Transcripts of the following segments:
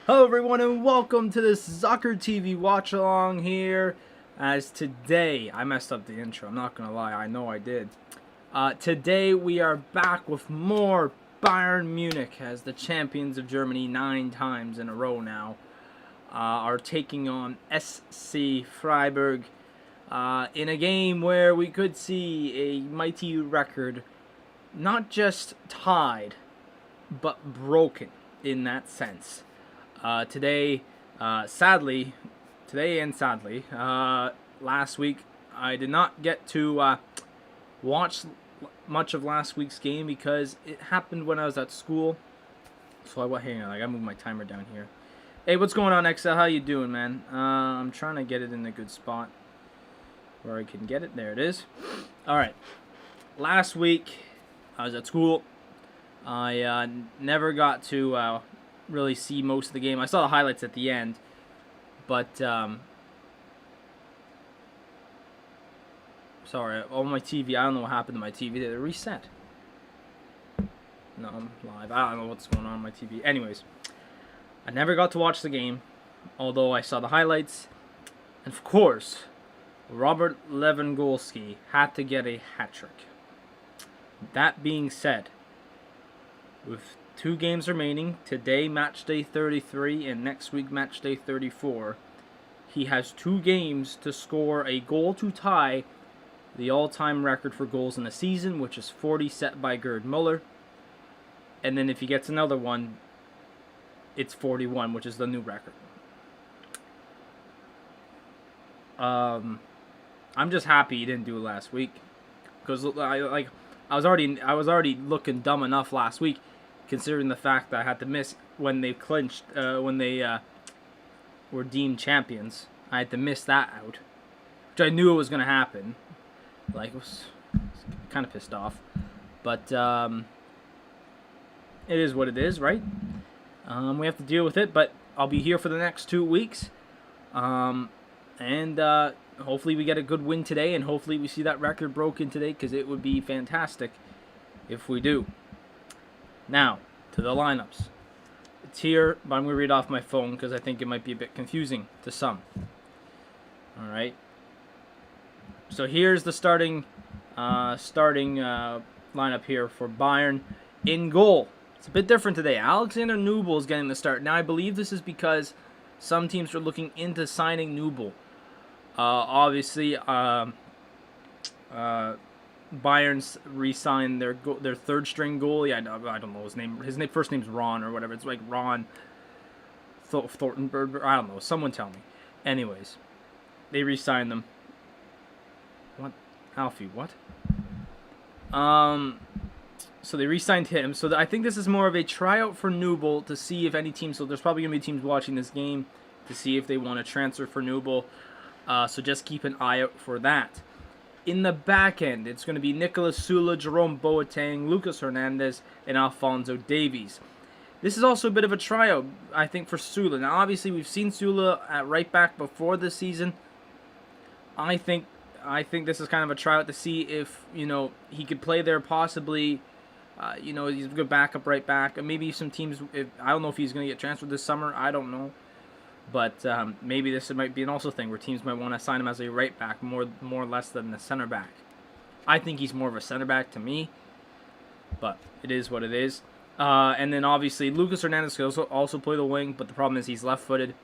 Hello everyone and welcome to this Soccer TV Watchalong here. As today, I messed up the intro, I'm not gonna lie, I know I did. Today we are back with more Bayern Munich as the champions of Germany 9 times in a row now. Are taking on SC Freiberg in a game where we could see a mighty record not just tied, but broken in that sense. Today and sadly, last week I did not get to watch much of last week's game because it happened when I was at school. So hang on, I gotta move my timer down here. Hey, what's going on, XL? How you doing, man? I'm trying to get it in a good spot where I can get it. There it is. All right. Last week I was at school. I never got to really see most of the game. I saw the highlights at the end, but sorry, on my TV, I don't know what happened to my TV. Did it reset? No, I'm live. I don't know what's going on my TV. Anyways, I never got to watch the game, although I saw the highlights, and of course, Robert Lewandowski had to get a hat-trick. That being said, with 2 games remaining, today match day 33 and next week match day 34, he has 2 games to score a goal to tie the all-time record for goals in a season, which is 40 set by Gerd Muller. And then if he gets another one, it's 41, which is the new record. I'm just happy he didn't do it last week, because I was already looking dumb enough last week, considering the fact that I had to miss when they clinched, when they were deemed champions. I had to miss that out, which I knew it was going to happen. I was kind of pissed off. But it is what it is, right? We have to deal with it, but I'll be here for the next 2 weeks. And hopefully we get a good win today, and hopefully we see that record broken today, because it would be fantastic if we do. Now, to the lineups. It's here, but I'm going to read off my phone because I think it might be a bit confusing to some. Alright. So here's the starting lineup here for Bayern. In goal, it's a bit different today. Alexander Nubel is getting the start. Now, I believe this is because some teams are looking into signing Nubel. Obviously, Bayern's re-signed their third-string goalie. I don't know his name. His first name's Ron or whatever. It's like Ron Thorntonberg. I don't know. Someone tell me. Anyways, they re-signed them. What? Alfie, what? So they re-signed him. So I think this is more of a tryout for Nubel to see if any team. So there's probably going to be teams watching this game to see if they want to transfer for Nubel. So just keep an eye out for that. In the back end, it's going to be Nicolas Süle, Jerome Boateng, Lucas Hernandez, and Alphonso Davies. This is also a bit of a tryout, I think, for Süle. Now, obviously, we've seen Süle at right back before this season. I think this is kind of a tryout to see if, he could play there possibly. He's a good backup right back. And maybe some teams, I don't know if he's going to get transferred this summer. I don't know. But maybe this might be an also thing where teams might want to sign him as a right back more or less than a center back. I think he's more of a center back to me, but it is what it is. And then obviously Lucas Hernandez could also play the wing, but the problem is he's left-footed,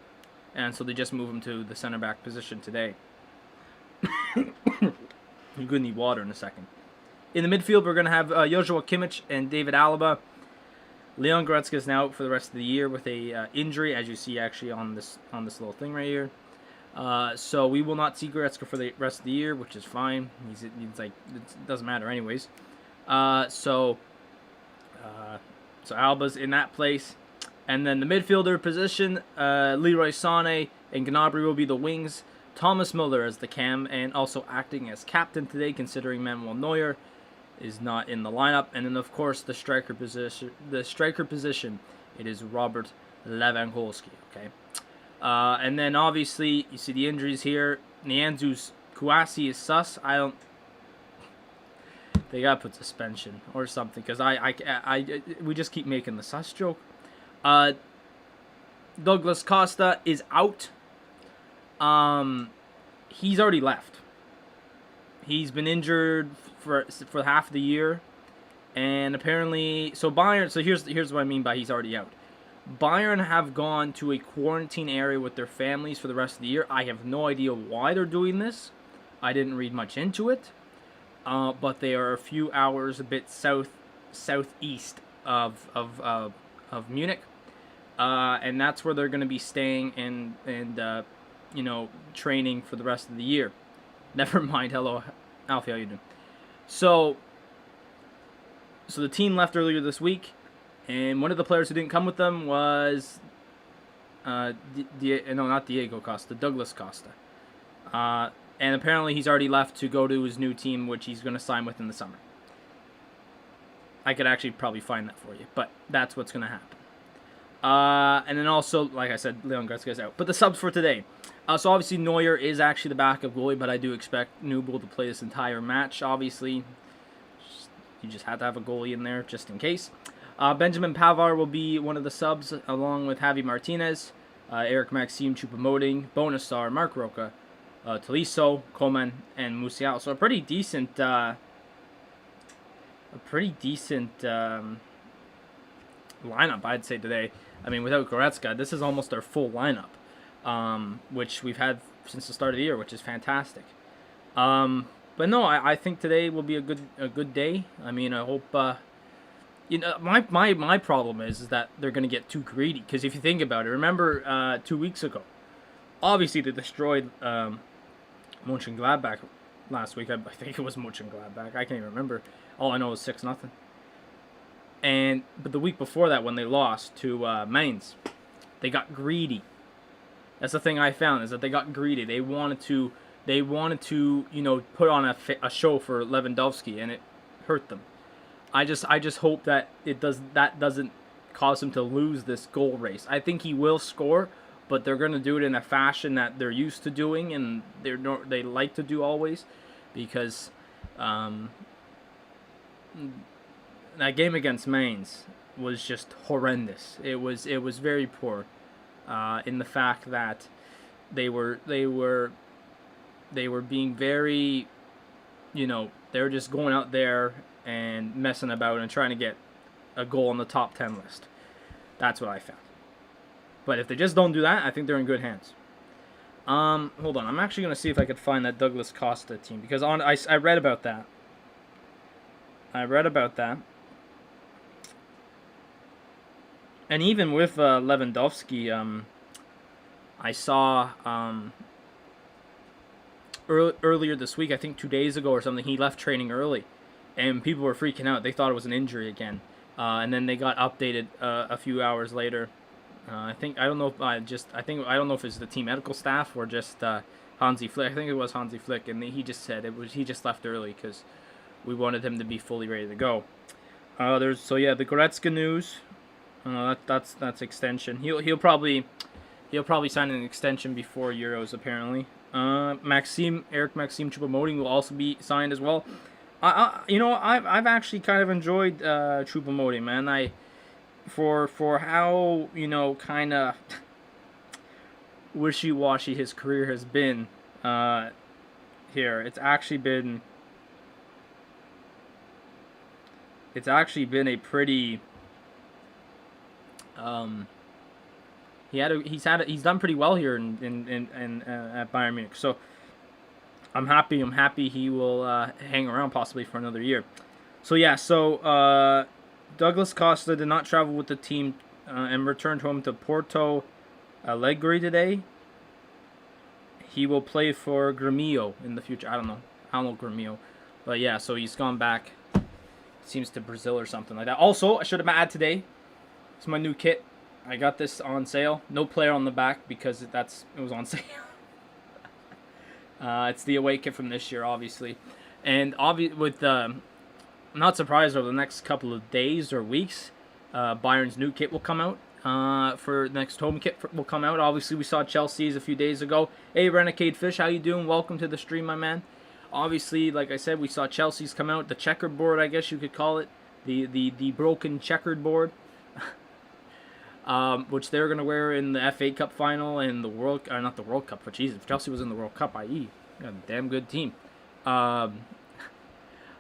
and so they just move him to the center back position today. You're gonna need water in a second. In the midfield, we're gonna have Joshua Kimmich and David Alaba. Leon Goretzka is now out for the rest of the year with a injury, as you see actually on this little thing right here. So we will not see Goretzka for the rest of the year, which is fine. He's like, it doesn't matter anyways. So Alba's in that place, and then the midfielder position, Leroy Sané and Gnabry will be the wings. Thomas Müller as the cam, and also acting as captain today, considering Manuel Neuer is not in the lineup. And then of course the striker position, it is Robert Lewandowski. Okay, and then obviously you see the injuries here. Nianzou Kouassi is sus. They gotta put suspension or something, because we just keep making the sus joke. Douglas Costa is out. He's already left. He's been injured for half the year, and apparently, so Bayern. So here's what I mean by he's already out. Bayern have gone to a quarantine area with their families for the rest of the year. I have no idea why they're doing this. I didn't read much into it, but they are a few hours a bit southeast of Munich, and that's where they're going to be staying and training for the rest of the year. Never mind. Hello, Alfie. How you doing? So the team left earlier this week, and one of the players who didn't come with them was not Diego Costa, Douglas Costa. And apparently he's already left to go to his new team, which he's going to sign with in the summer. I could actually probably find that for you, but that's what's going to happen. And then also, like I said, Leon Goretzka's out. But the subs for today. So obviously Neuer is actually the backup goalie, but I do expect Nubel to play this entire match, obviously. You just have to have a goalie in there just in case. Benjamin Pavard will be one of the subs, along with Javi Martinez, Eric Maxime Choupo-Moting, Bonasar, Mark Roca, Tolisso, Coman, and Musial. So a pretty decent lineup, I'd say, today. I mean, without Goretzka, this is almost our full lineup, which we've had since the start of the year, which is fantastic. But no, I think today will be a good day. I mean, I hope. My problem is that they're going to get too greedy. Because if you think about it, remember 2 weeks ago, obviously they destroyed Mönchengladbach last week. I think it was Mönchengladbach. I can't even remember. All I know is 6-0. But the week before that, when they lost to Mainz, they got greedy. That's the thing I found, is that they got greedy. They wanted to put on a show for Lewandowski, and it hurt them. I just hope that that doesn't cause him to lose this goal race. I think he will score, but they're going to do it in a fashion that they're used to doing, and they like to do always, because that game against Mainz was just horrendous. It was very poor, in the fact that they were being very, they were just going out there and messing about and trying to get a goal on the top 10 list. That's what I found. But if they just don't do that, I think they're in good hands. Hold on, I'm actually going to see if I could find that Douglas Costa team, because I read about that. And even with Lewandowski, I saw earlier this week, I think 2 days ago or something, he left training early, and people were freaking out. They thought it was an injury again, and then they got updated a few hours later. I don't know if it's the team medical staff or just Hansi Flick. I think it was Hansi Flick, and he just said he just left early because we wanted him to be fully ready to go. The Goretzka news. That's extension. He'll probably sign an extension before Euros, apparently. Eric Maxime Choupo-Moting will also be signed as well. I've actually kind of enjoyed Choupo-Moting, man. For how kind of wishy-washy his career has been here. It's actually been a pretty he's done pretty well here in at Bayern Munich. So I'm happy he will hang around possibly for another year. So Douglas Costa did not travel with the team and returned home to Porto Alegre today. He will play for Grêmio in the future. I don't know Grêmio, but yeah. So he's gone back. Seems to Brazil or something like that. Also, I should have added today. It's my new kit. I got this on sale. No player on the back because it was on sale. It's the away kit from this year, obviously, and not surprised over the next couple of days or weeks, Bayern's new kit will come out. For next home kit will come out. Obviously, we saw Chelsea's a few days ago. Hey, Renegade Fish, how you doing? Welcome to the stream, my man. Obviously, like I said, we saw Chelsea's come out. The checkerboard, I guess you could call it. The broken checkered board. which they're going to wear in the FA Cup final and the not the World Cup, but Jesus, if Chelsea was in the World Cup, i.e., got a damn good team.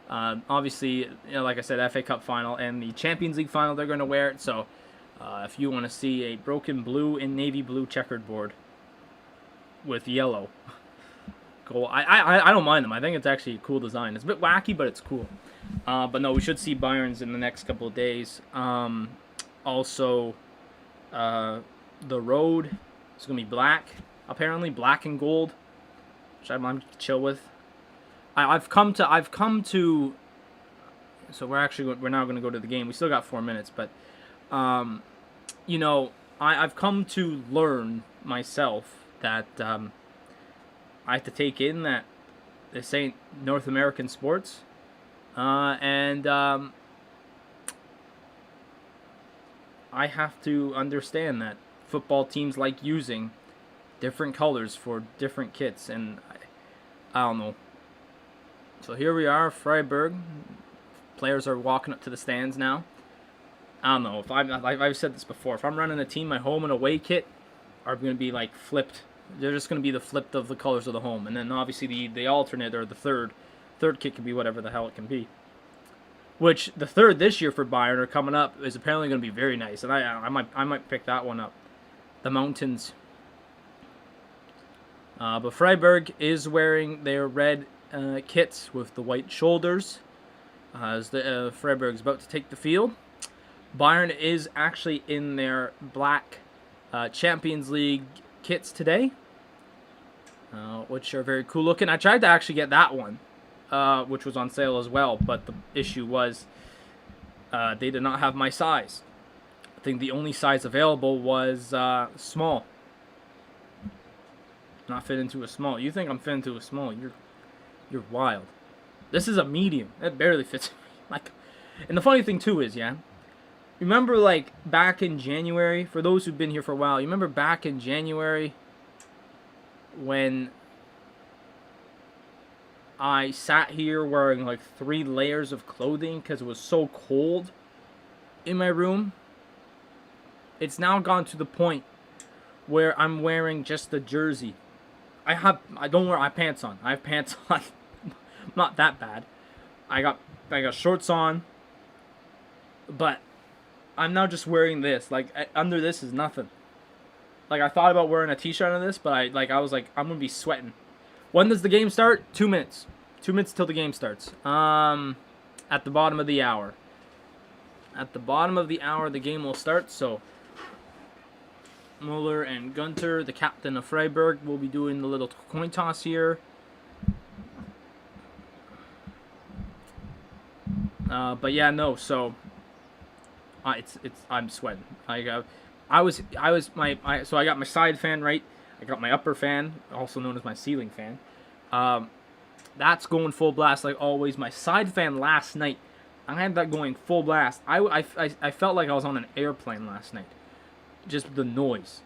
Obviously, like I said, FA Cup final and the Champions League final, they're going to wear it. So, if you want to see a broken blue and navy blue checkered board with yellow, cool. I don't mind them. I think it's actually a cool design. It's a bit wacky, but it's cool. But no, we should see Bayern's in the next couple of days. Also, the road is going to be black, apparently black and gold, which I'm chill with. I've come to. So we're now going to go to the game. We still got 4 minutes, but I've come to learn myself that I have to take in that this ain't North American sports, and I have to understand that football teams like using different colors for different kits, and I don't know. So here we are, Freiberg. Players are walking up to the stands now. I don't know if I've said this before. If I'm running a team, my home and away kit are going to be like flipped. They're just going to be the flipped of the colors of the home, and then obviously the alternate or the third kit can be whatever the hell it can be. Which the third this year for Bayern are coming up is apparently going to be very nice, and I might pick that one up. The mountains. But Freiberg is wearing their red kits with the white shoulders as the Freiberg's about to take the field. Bayern is actually in their black Champions League kits today, which are very cool looking. I tried to actually get that one, which was on sale as well, but the issue was they did not have my size. I think the only size available was small. Not fit into a small. You think I'm fit into a small? You're wild. This is a medium. That barely fits. Like, and the funny thing too is, remember like back in January, for those who've been here for a while, you remember back in January when I sat here wearing like 3 layers of clothing because it was so cold in my room? It's now gone to the point where I'm wearing just a jersey. I don't wear my pants on. I have pants on. Not that bad. I got shorts on, but I'm now just wearing this. Like under this is nothing. Like I thought about wearing a t-shirt under this, but I was like, I'm gonna be sweating. When does the game start? 2 minutes. 2 minutes till the game starts. At the bottom of the hour. At the bottom of the hour, the game will start. So Muller and Gunter, the captain of Freiberg, will be doing the little coin toss here. But yeah, no. So I'm sweating. So I got my side fan right. I got my upper fan, also known as my ceiling fan. That's going full blast like always. My side fan last night, I had that going full blast. I felt like I was on an airplane last night. Just the noise.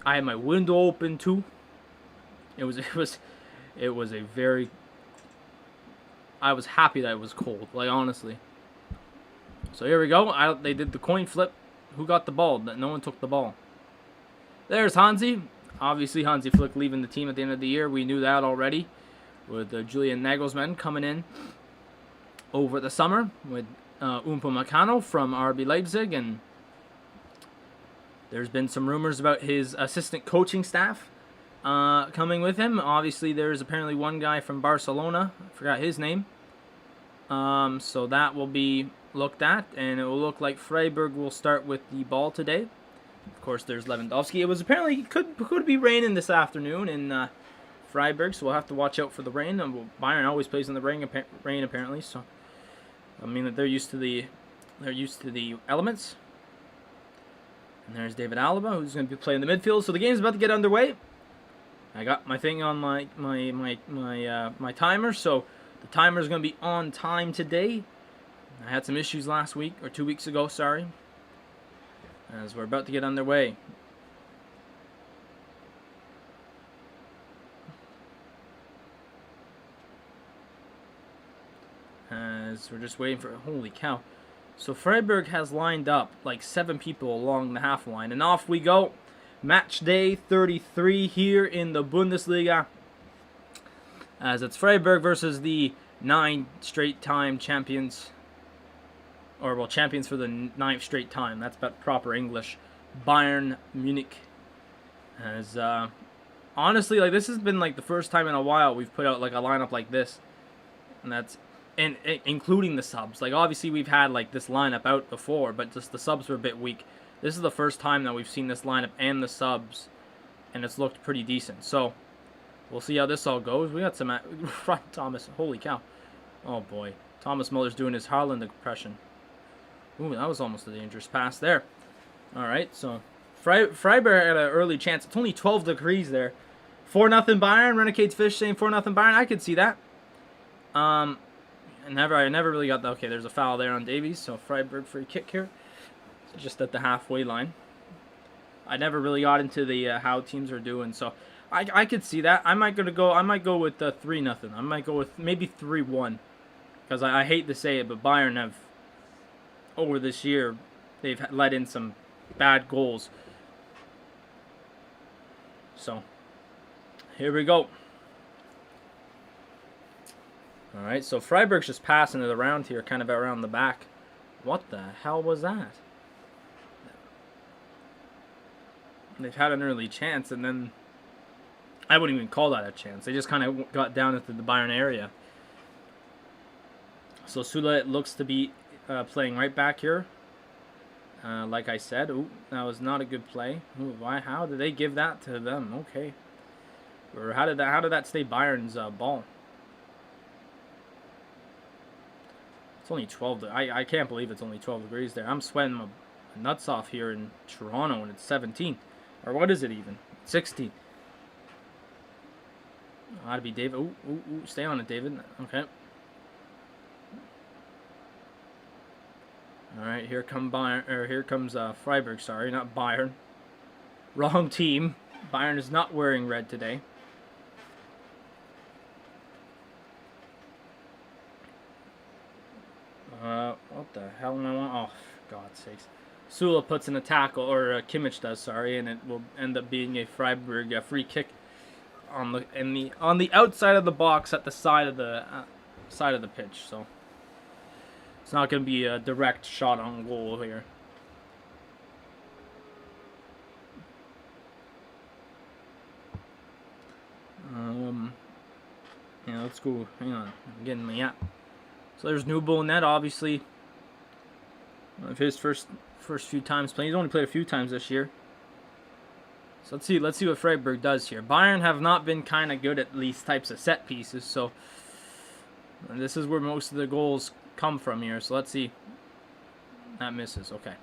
I had my window open too. It was a very. I was happy that it was cold. Like honestly. So here we go. They did the coin flip. Who got the ball? No one took the ball. There's Hansi. Obviously, Hansi Flick leaving the team at the end of the year. We knew that already. With Julian Nagelsmann coming in over the summer with Upamecano from RB Leipzig, and there's been some rumors about his assistant coaching staff coming with him. Obviously, there's apparently one guy from Barcelona. I forgot his name. So that will be looked at, and it will look like Freiberg will start with the ball today. Of course, there's Lewandowski. It was apparently could be raining this afternoon in Freiberg, so we'll have to watch out for the rain. Bayern always plays in the rain apparently, so I mean they're used to the elements. And there's David Alaba, who's going to be playing the midfield. So the game's about to get underway. I got my thing on my timer, so the timer's going to be on time today. I had some issues last week, or 2 weeks ago, sorry. As we're about to get underway. As we're just waiting for... Holy cow. So Freiberg has lined up like 7 people along the half line. And off we go. Match day 33 here in the Bundesliga. As it's Freiberg versus the 9 straight time champions. Or, well, champions for the 9th straight time. That's about proper English. Bayern Munich. As, honestly, like, this has been, like, the first time in a while we've put out, like, a lineup like this. And that's, and including the subs. Like, obviously we've had, like, this lineup out before, but just the subs were a bit weak. This is the first time that we've seen this lineup and the subs. And it's looked pretty decent. So, we'll see how this all goes. We got some, front Thomas, holy cow. Oh, boy. Thomas Muller's doing his Haaland impression. Ooh, that was almost a dangerous pass there. All right, so Freiberg had an early chance. It's only 12 degrees there. 4-0 Bayern. Renegade's Fish saying 4-0 Bayern. I could see that. I never really got that. Okay, there's a foul there on Davies. So Freiberg free kick here. Just at the halfway line. I never really got into the how teams are doing. So I could see that. I might go with 3-0. I might go with maybe 3-1. Because I hate to say it, but Bayern have, over this year, they've let in some bad goals. So, here we go. Alright, so Freiberg's just passing it around here, kind of around the back. What the hell was that? They've had an early chance, and then I wouldn't even call that a chance. They just kind of got down into the Bayern area. So Zuccala looks to be playing right back here. Like I said, ooh, that was not a good play. Ooh, why? How did they give that to them? Okay, or how did that stay Bayern's ball? It's only 12. I can't believe it's only 12 degrees there. I'm sweating my nuts off here in Toronto, and it's 17, or what is it even? 16. Ought to be David. Ooh, stay on it, David. Okay. All right, here comes Freiberg. Sorry, not Bayern. Wrong team. Bayern is not wearing red today. What the hell am I want? Oh, for God's sakes! Zuccala puts in a tackle, or Kimmich does. Sorry, and it will end up being a Freiberg free kick on the outside of the box at the side of the pitch. So. It's not going to be a direct shot on goal here. Yeah, let's go. Hang on. I'm getting my app. So there's Nubel in net, obviously. One of his first few times playing. He's only played a few times this year. So let's see what Freiberg does here. Bayern have not been kind of good at these types of set pieces, so this is where most of the goals come from here. So let's see. That misses. Okay.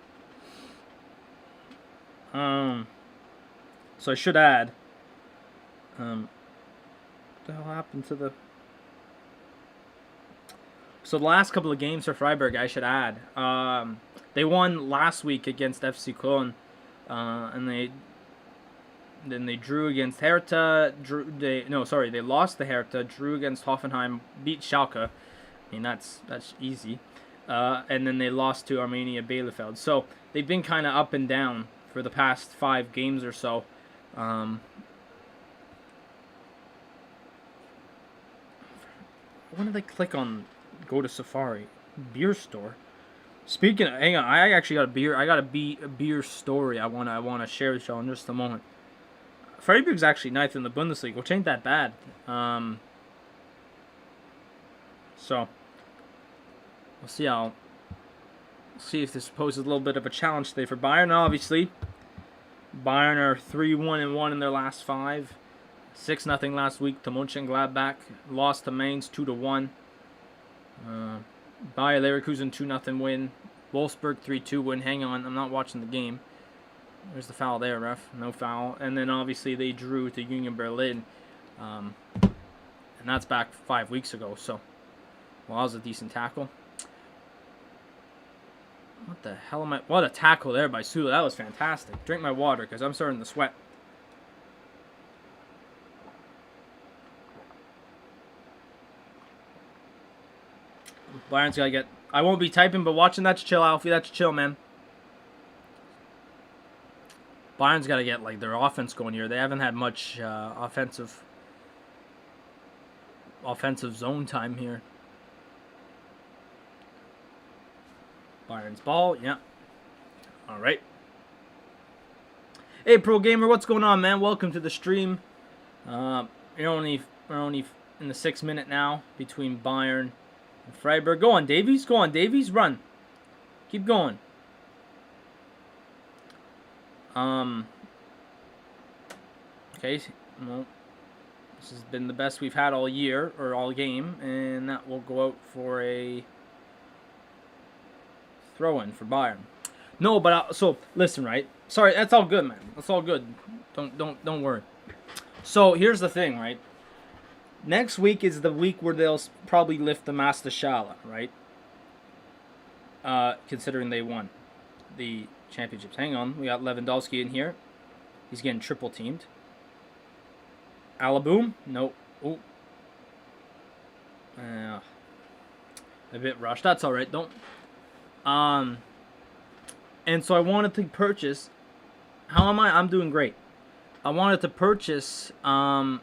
So I should add. What the hell happened to the? So the last couple of games for Freiberg, I should add. They won last week against FC Köln, and they drew against Hertha. They lost to Hertha. Drew against Hoffenheim. Beat Schalke. I mean, that's easy. And then they lost to Arminia Bielefeld. So they've been kind of up and down for the past 5 games or so. When did I click on go to Safari? Beer store. Speaking of, hang on, I actually got a beer. I got a beer story I wanna share with y'all in just a moment. Freiburg's actually 9th in the Bundesliga, which ain't that bad. So we'll see if this poses a little bit of a challenge today for Bayern. Obviously, Bayern are 3-1-1 in their last 5. 6-0 last week to Mönchengladbach. Lost to Mainz 2-1. Bayer Leverkusen 2-0 win. Wolfsburg 3-2 win. Hang on, I'm not watching the game. There's the foul there, ref. No foul. And then obviously they drew to Union Berlin. And that's back 5 weeks ago. So, well, that was a decent tackle. What the hell am I? What a tackle there by Zuccala. That was fantastic. Drink my water because I'm starting to sweat. Bayern's got to get... I won't be typing, but watching that's chill, Alfie. That's chill, man. Bayern's got to get like their offense going here. They haven't had much offensive zone time here. Bayern's ball, yeah. All right. Hey, Pro Gamer, what's going on, man? Welcome to the stream. We're only in the 6th minute now between Bayern and Freiberg. Go on, Davies. Go on, Davies. Run. Keep going. Okay. Well, this has been the best we've had all year or all game, and that will go out for a throw-in for Bayern. No, but so listen, right? Sorry, that's all good, man. That's all good. Don't worry. So here's the thing, right? Next week is the week where they'll probably lift the Zuccala, right? Considering they won the championships. Hang on, we got Lewandowski in here. He's getting triple teamed. Alaboom? Nope. Oh. A bit rushed. That's all right. Don't. And so I wanted to purchase. How am I? I'm doing great. I wanted to purchase some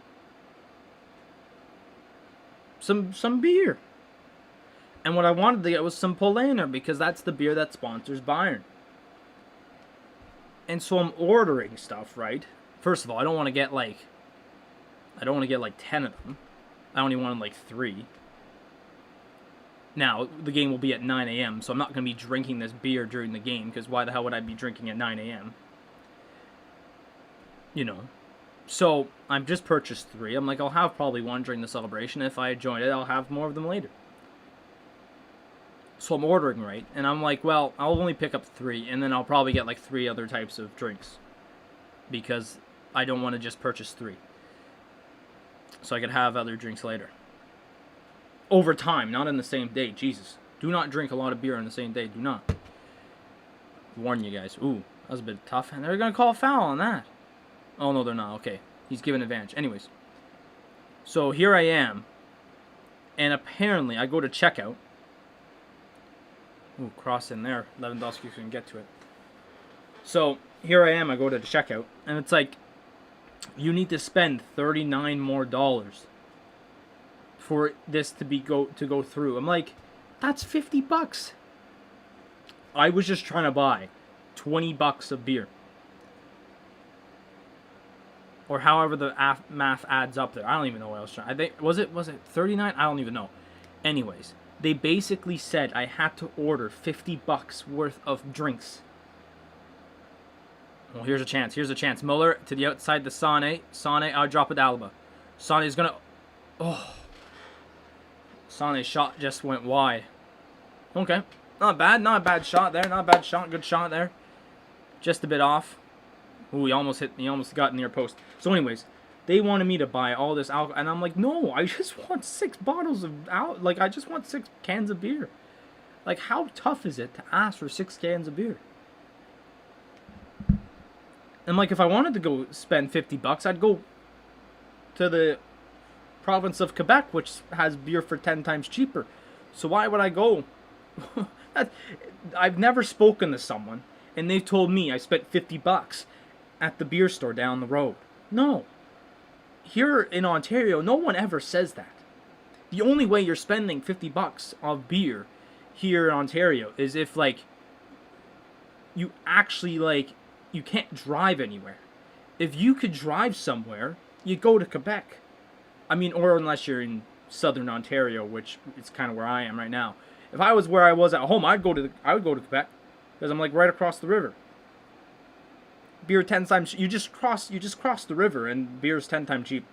beer. And what I wanted to get was some Polaner, because that's the beer that sponsors Bayern. And so I'm ordering stuff, right? First of all, I don't want to get like 10 of them. I only wanted like 3. Now, the game will be at 9 a.m., so I'm not going to be drinking this beer during the game, because why the hell would I be drinking at 9 a.m.? You know. So, I've just purchased 3. I'm like, I'll have probably 1 during the celebration. If I join it, I'll have more of them later. So I'm ordering, right? And I'm like, well, I'll only pick up 3, and then I'll probably get like 3 other types of drinks. Because I don't want to just purchase 3. So I could have other drinks later. Over time, not in the same day. Jesus. Do not drink a lot of beer on the same day. Do not. Warn you guys. Ooh, that was a bit tough. And they're going to call a foul on that. Oh, no, they're not. Okay. He's given advantage. Anyways. So here I am. And apparently, I go to checkout. Ooh, cross in there. Lewandowski can get to it. So here I am. I go to the checkout. And it's like, you need to spend $39 more for this to go through. I'm like, that's $50. I was just trying to buy $20 of beer, or however the math adds up there. I don't even know what I was trying. I think was it 39? I don't even know. Anyways, they basically said I had to order $50 worth of drinks. Well, here's a chance. Here's a chance. Muller to the outside to Sane. Sane, I'll drop it to Alaba. Sane's gonna. Oh. Sane's shot just went wide. Okay. Not bad. Not a bad shot there. Not a bad shot. Good shot there. Just a bit off. Ooh, he almost got near post. So anyways, they wanted me to buy all this alcohol. And I'm like, no, I just want 6 bottles of alcohol. Like, I just want 6 cans of beer. Like, how tough is it to ask for 6 cans of beer? And like, if I wanted to go spend $50, I'd go to the province of Quebec, which has beer for 10 times cheaper. So why would I go? I've never spoken to someone, and they've told me I spent $50 at the beer store down the road. No. Here in Ontario, no one ever says that. The only way you're spending $50 of beer here in Ontario is if, like, you actually, like, you can't drive anywhere. If you could drive somewhere, you go to Quebec. I mean, or unless you're in southern Ontario, which is kind of where I am right now. If I was where I was at home, I would go to Quebec, because I'm like right across the river. Beer 10 times. You just cross the river, and beer's 10 times cheap.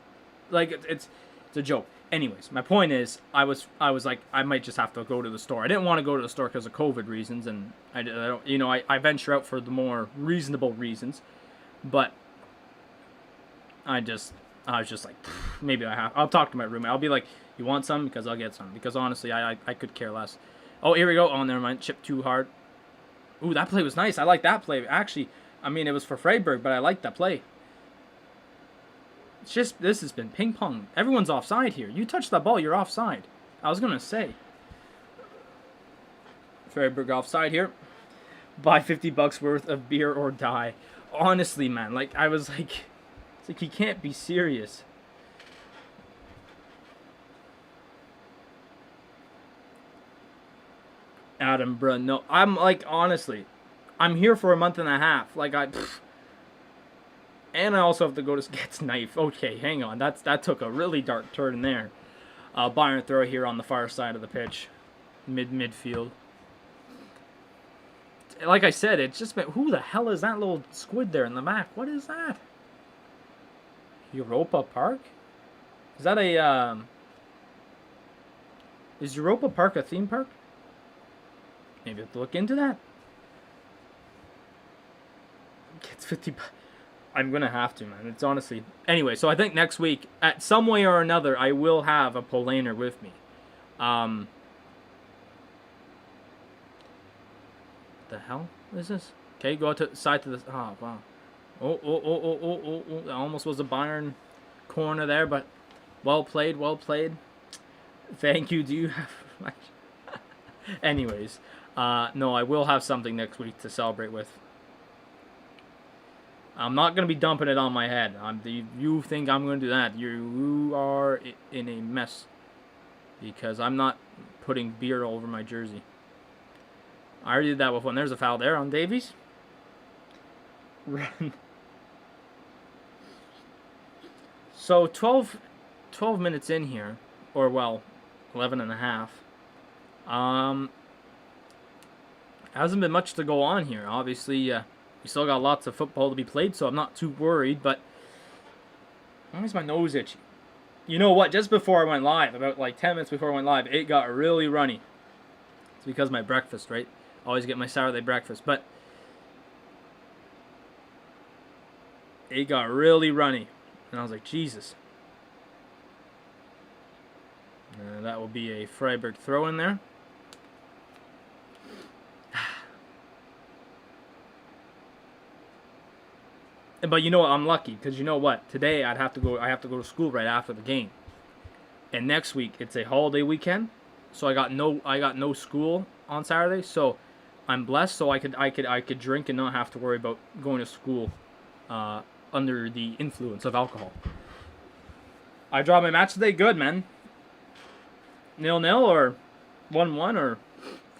Like, it's a joke. Anyways, my point is, I was like, I might just have to go to the store. I didn't want to go to the store because of COVID reasons, and I don't, you know, I venture out for the more reasonable reasons, but I was just like, maybe I'll talk to my roommate. I'll be like, you want some? Because I'll get some. Because honestly, I could care less. Oh, here we go. Oh, never mind. Chip too hard. Ooh, that play was nice. I like that play. Actually, I mean, it was for Freiberg, but I like that play. It's just, this has been ping pong. Everyone's offside here. You touch that ball, you're offside. I was going to say. Freiberg offside here. Buy $50 worth of beer or die. Honestly, man, like I was like, it's like he can't be serious. Adam, bruh, no, I'm like honestly, I'm here for a month and a half. Like and I also have to go to get knife. Okay, hang on, that took a really dark turn there. Bayern throw here on the far side of the pitch, midfield. Like I said, it's just been, who the hell is that little squid there in the back? What is that? Europa Park? Is that a is Europa Park a theme park? Maybe I have to look into that. It's 50 bucks. I'm gonna have to, man. It's honestly. Anyway, so I think next week, at some way or another, I will have a Polaner with me. The hell is this? Okay, go to side to the. Oh wow. Oh. That almost was a Bayern corner there, but well played, well played. Thank you. Do you have? Anyways, no, I will have something next week to celebrate with. I'm not going to be dumping it on my head. You think I'm going to do that? You are in a mess. Because I'm not putting beer all over my jersey. I already did that with one. There's a foul there on Davies. Run. So 12 minutes in here. Or, well, 11 and a half. Hasn't been much to go on here. Obviously, we still got lots of football to be played, so I'm not too worried, but why is my nose itchy? You know what? Just before I went live, about like 10 minutes before I went live, it got really runny. It's because of my breakfast, right? Always get my Saturday breakfast, but it got really runny. And I was like, Jesus. That will be a Freiberg throw in there. But you know what? I'm lucky because you know what? Today I have to go to school right after the game, and next week it's a holiday weekend, so I got no school on Saturday. So I'm blessed. So I could drink and not have to worry about going to school under the influence of alcohol. I draw my match today. Good, man. 0-0 or 1-1 or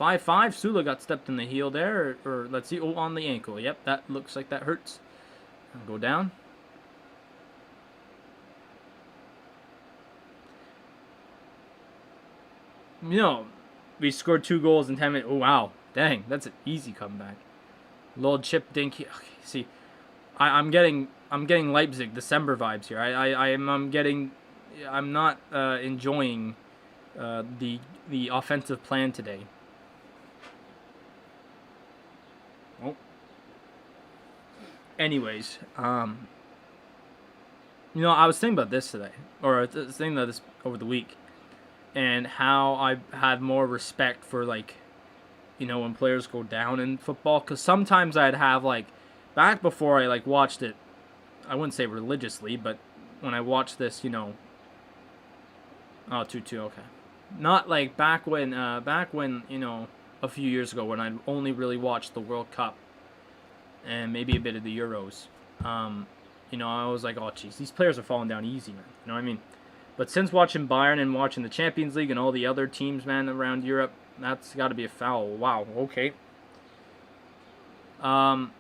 5-5. Zuccala got stepped in the heel there, or let's see. Oh, on the ankle. Yep, that looks like that hurts. Go down. You know, we scored 2 goals in 10 minutes. Oh, wow. Dang, that's an easy comeback. Little chip dink. Okay, see, I'm getting Leipzig December vibes here. I'm not enjoying the offensive plan today. Oh. Anyways, you know, I was thinking about this today, or I was thinking about this over the week, and how I had more respect for, like, you know, when players go down in football, because sometimes I'd have, like, back before I, like, watched it, I wouldn't say religiously, but when I watched this, you know, oh, 2-2, okay, not like back when, you know, a few years ago when I only really watched the World Cup, and maybe a bit of the Euros. You know, I was like, oh, jeez, these players are falling down easy, man. You know what I mean? But since watching Bayern and watching the Champions League and all the other teams, man, around Europe, that's got to be a foul. Wow, okay. I've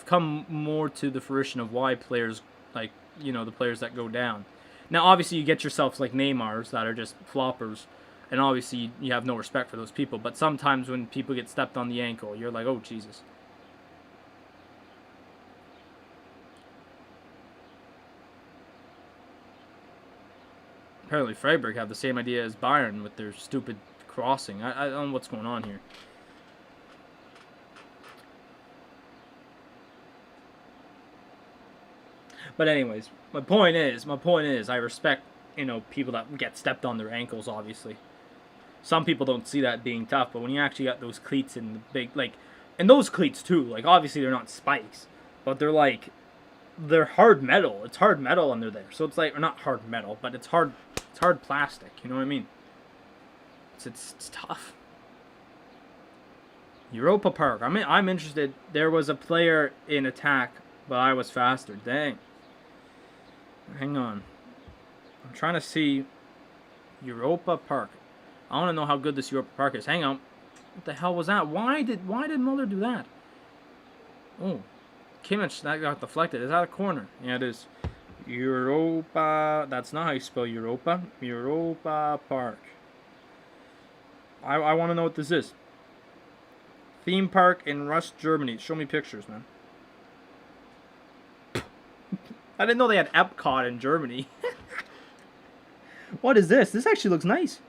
come more to the fruition of why players, like, you know, the players that go down. Now, obviously, you get yourselves like Neymar's that are just floppers, and obviously you have no respect for those people. But sometimes when people get stepped on the ankle, you're like, oh, Jesus. Apparently Freiberg have the same idea as Bayern with their stupid crossing. I don't know what's going on here. But anyways, my point is, I respect, you know, people that get stepped on their ankles, obviously. Some people don't see that being tough, but when you actually got those cleats and the big, like, and those cleats too, like, obviously they're not spikes, but they're like, they're hard metal. It's hard metal under there. So it's like, or not hard metal, but it's hard plastic, you know what I mean? It's tough. Europa Park. I'm interested. There was a player in attack, but I was faster. Dang. Hang on. I'm trying to see Europa Park. I want to know how good this Europa Park is. Hang on. What the hell was that? Why did Muller do that? Oh. Kimmich, that got deflected. Is that a corner? Yeah, it is. Europa. That's not how you spell Europa. Europa Park. I want to know what this is. Theme park in Rust, Germany. Show me pictures, man. I didn't know they had Epcot in Germany. What is this? This actually looks nice.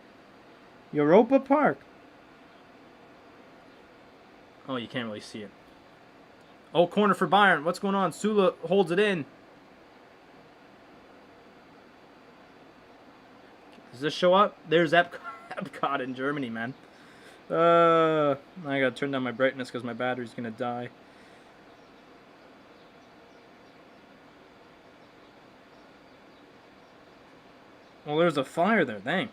Europa Park. Oh, you can't really see it. Oh, corner for Bayern. What's going on? Sula holds it in. Does this show up? There's Epcot in Germany, man. I gotta turn down my brightness because my battery's gonna die. Well, there's a fire there. Dang.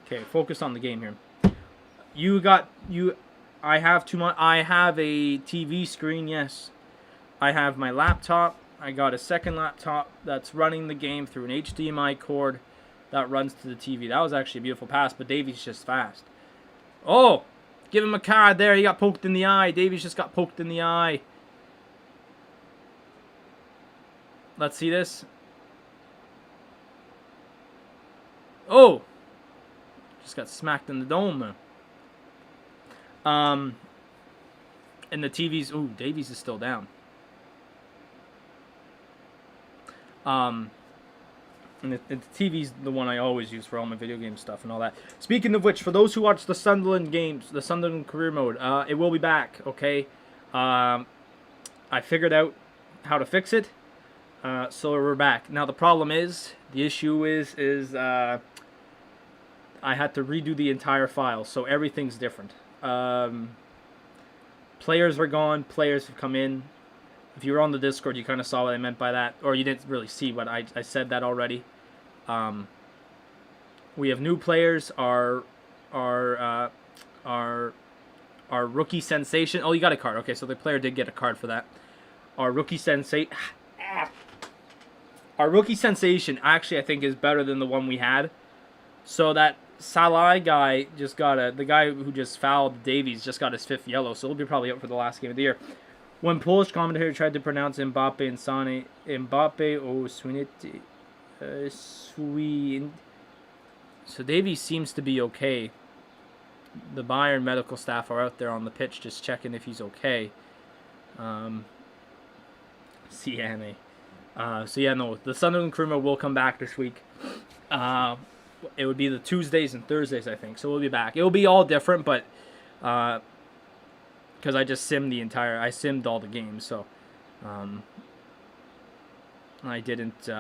Okay, focus on the game here. I have too much. I have a TV screen. Yes, I have my laptop. I got a second laptop that's running the game through an HDMI cord that runs to the TV. That was actually a beautiful pass, but Davies just fast. Oh, give him a card there. He got poked in the eye. Davies just got poked in the eye. Let's see this. Oh, just got smacked in the dome there. And the TV's... Ooh, Davies is still down. And the TV's the one I always use for all my video game stuff and all that. Speaking of which, for those who watch the Sunderland games, the Sunderland career mode, it will be back, okay? I figured out how to fix it, so we're back. Now, the problem is, the issue is I had to redo the entire file, so everything's different. Players were gone, players have come in. If you were on the Discord, you kind of saw what I meant by that, or you didn't really see what I said that already. We have new players. Our rookie sensation. Oh, you got a card. Okay, so the player did get a card for that. Our rookie sensation. Our rookie sensation actually I think is better than the one we had. So that Salah guy just got the guy who just fouled Davies just got his 5th yellow, so he'll be probably out for the last game of the year. When Polish commentator tried to pronounce Mbappe and Sane, Mbappe or Swin. So Davies seems to be okay. The Bayern medical staff are out there on the pitch just checking if he's okay. CNA. So yeah, no, the Sunderland crew will come back this week. It would be the Tuesdays and Thursdays, I think. So we'll be back. It'll be all different, but because I just simmed all the games, so I didn't.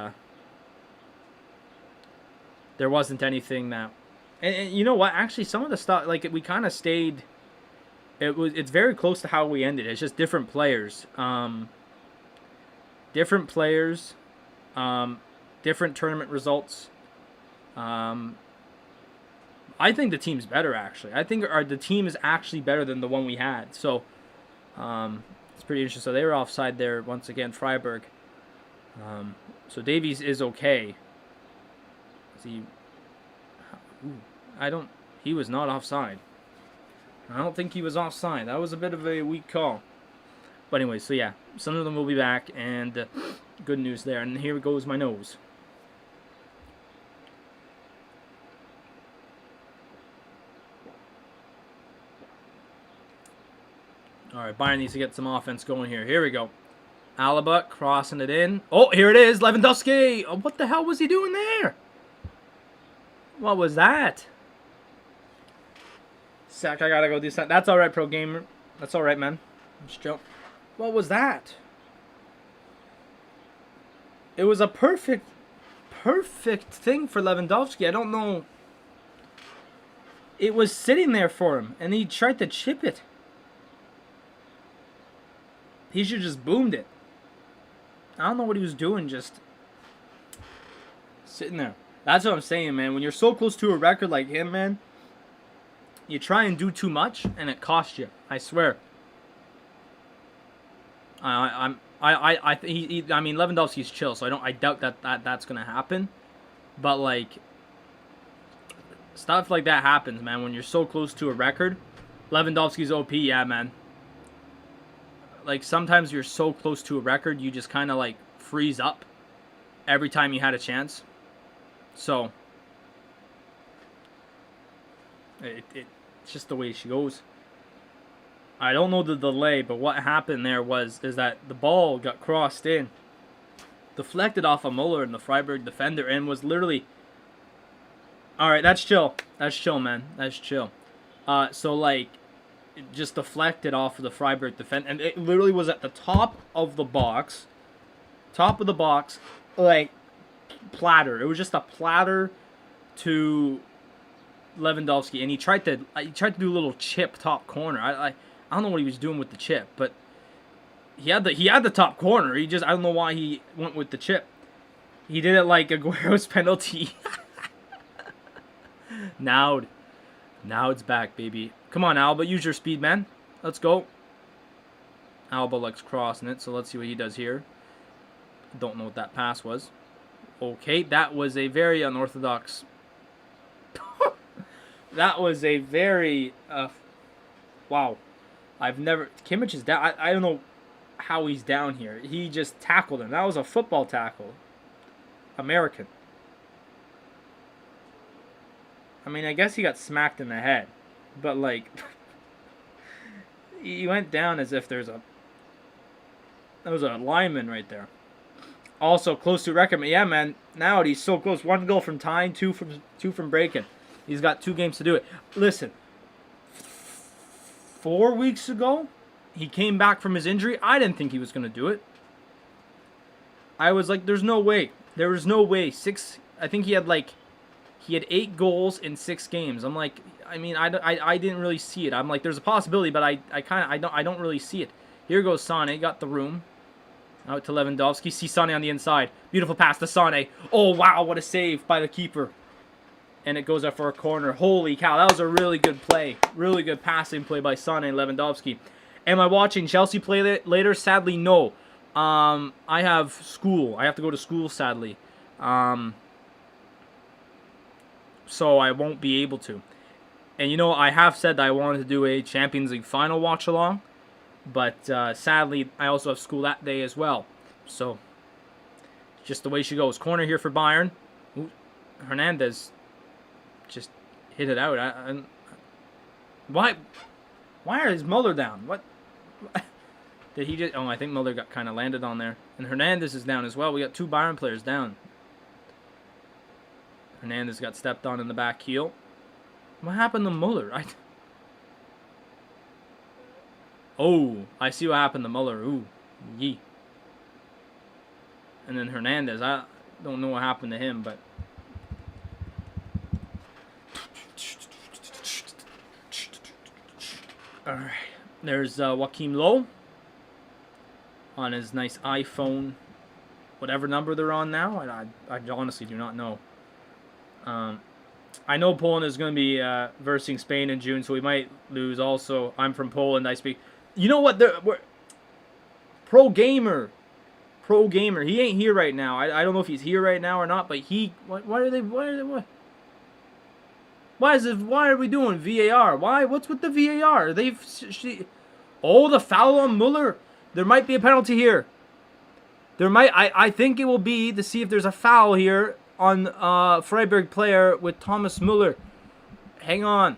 There wasn't anything that, and you know what? Actually, some of the stuff, like we kind of stayed. It's very close to how we ended. It's just different players. Different players, different tournament results. I think the team's better, actually. I think the team is actually better than the one we had. So, it's pretty interesting. So they were offside there once again, Freiberg. So Davies is okay. He was not offside. I don't think he was offside. That was a bit of a weak call. But anyway, so yeah, some of them will be back, and good news there. And here goes my nose. All right, Bayern needs to get some offense going here. Here we go. Alaba crossing it in. Oh, here it is, Lewandowski. Oh, what the hell was he doing there? What was that? Sack, I gotta go do something. That's all right, pro gamer. That's all right, man. Just joke. What was that? It was a perfect thing for Lewandowski. I don't know. It was sitting there for him, and he tried to chip it. He should just boomed it. I don't know what he was doing, just sitting there. That's what I'm saying, man. When you're so close to a record like him, man, You try and do too much, and it costs you. I swear. I mean, Lewandowski's chill, so I doubt that's gonna happen. But like, stuff like that happens, man. When you're so close to a record, Lewandowski's OP, yeah, man. Like sometimes you're so close to a record, you just kind of like freeze up every time you had a chance. So it's just the way she goes. I don't know the delay, but what happened there is that the ball got crossed in, deflected off of Muller and the Freiberg defender, and was literally... Alright, that's chill. That's chill, man. That's chill. So, like, it just deflected off of the Freiberg defender, and it literally was at the top of the box. Top of the box, like, platter. It was just a platter to Lewandowski, and he tried to do a little chip top corner. I don't know what he was doing with the chip, but he had the top corner. I don't know why he went with the chip. He did it like Aguero's penalty. Now it's back, baby. Come on, Alba, use your speed, man. Let's go. Alba likes crossing it, so let's see what he does here. Don't know what that pass was. Okay, that was a very unorthodox. That was a very wow. Kimmich is down. I don't know how he's down here. He just tackled him. That was a football tackle. American. I mean, I guess he got smacked in the head. But, like, he went down as if there was a lineman right there. Also, close to record. Yeah, man. Now he's so close. 1 goal from tying, 2 from breaking. He's got 2 games to do it. Listen. 4 weeks ago, he came back from his injury. I didn't think he was going to do it. I was like, there's no way. There was no way. I think he had 8 goals in 6 games. I'm like, I mean, I didn't really see it. I'm like, there's a possibility, but I don't really see it. Here goes Sane, got the room. Out to Lewandowski. See Sane on the inside. Beautiful pass to Sane. Oh, wow, what a save by the keeper. And it goes up for a corner. Holy cow, that was a really good play. Really good passing play by Sane and Lewandowski. Am I watching Chelsea play later? Sadly, no. I have school. I have to go to school, sadly. So I won't be able to. And you know, I have said that I wanted to do a Champions League final watch along. But sadly, I also have school that day as well. So, just the way she goes. Corner here for Bayern. Ooh, Hernandez just hit it out. Why is Muller down? What? Did he just... Oh, I think Muller got kind of landed on there. And Hernandez is down as well. We got 2 Bayern players down. Hernandez got stepped on in the back heel. What happened to Muller? Oh, I see what happened to Muller. Ooh, yee. And then Hernandez. I don't know what happened to him, but... Alright. There's Joachim Low on his nice iPhone, whatever number they're on now. I honestly do not know. I know Poland is going to be versing Spain in June, so we might lose also. I'm from Poland. I speak... You know what? Pro Gamer. He ain't here right now. I don't know if he's here right now or not, but he... What? Why are we doing VAR? Why? What's with the VAR? Oh, the foul on Muller. There might be a penalty here. I think it will be to see if there's a foul here on Freiberg player with Thomas Muller. Hang on.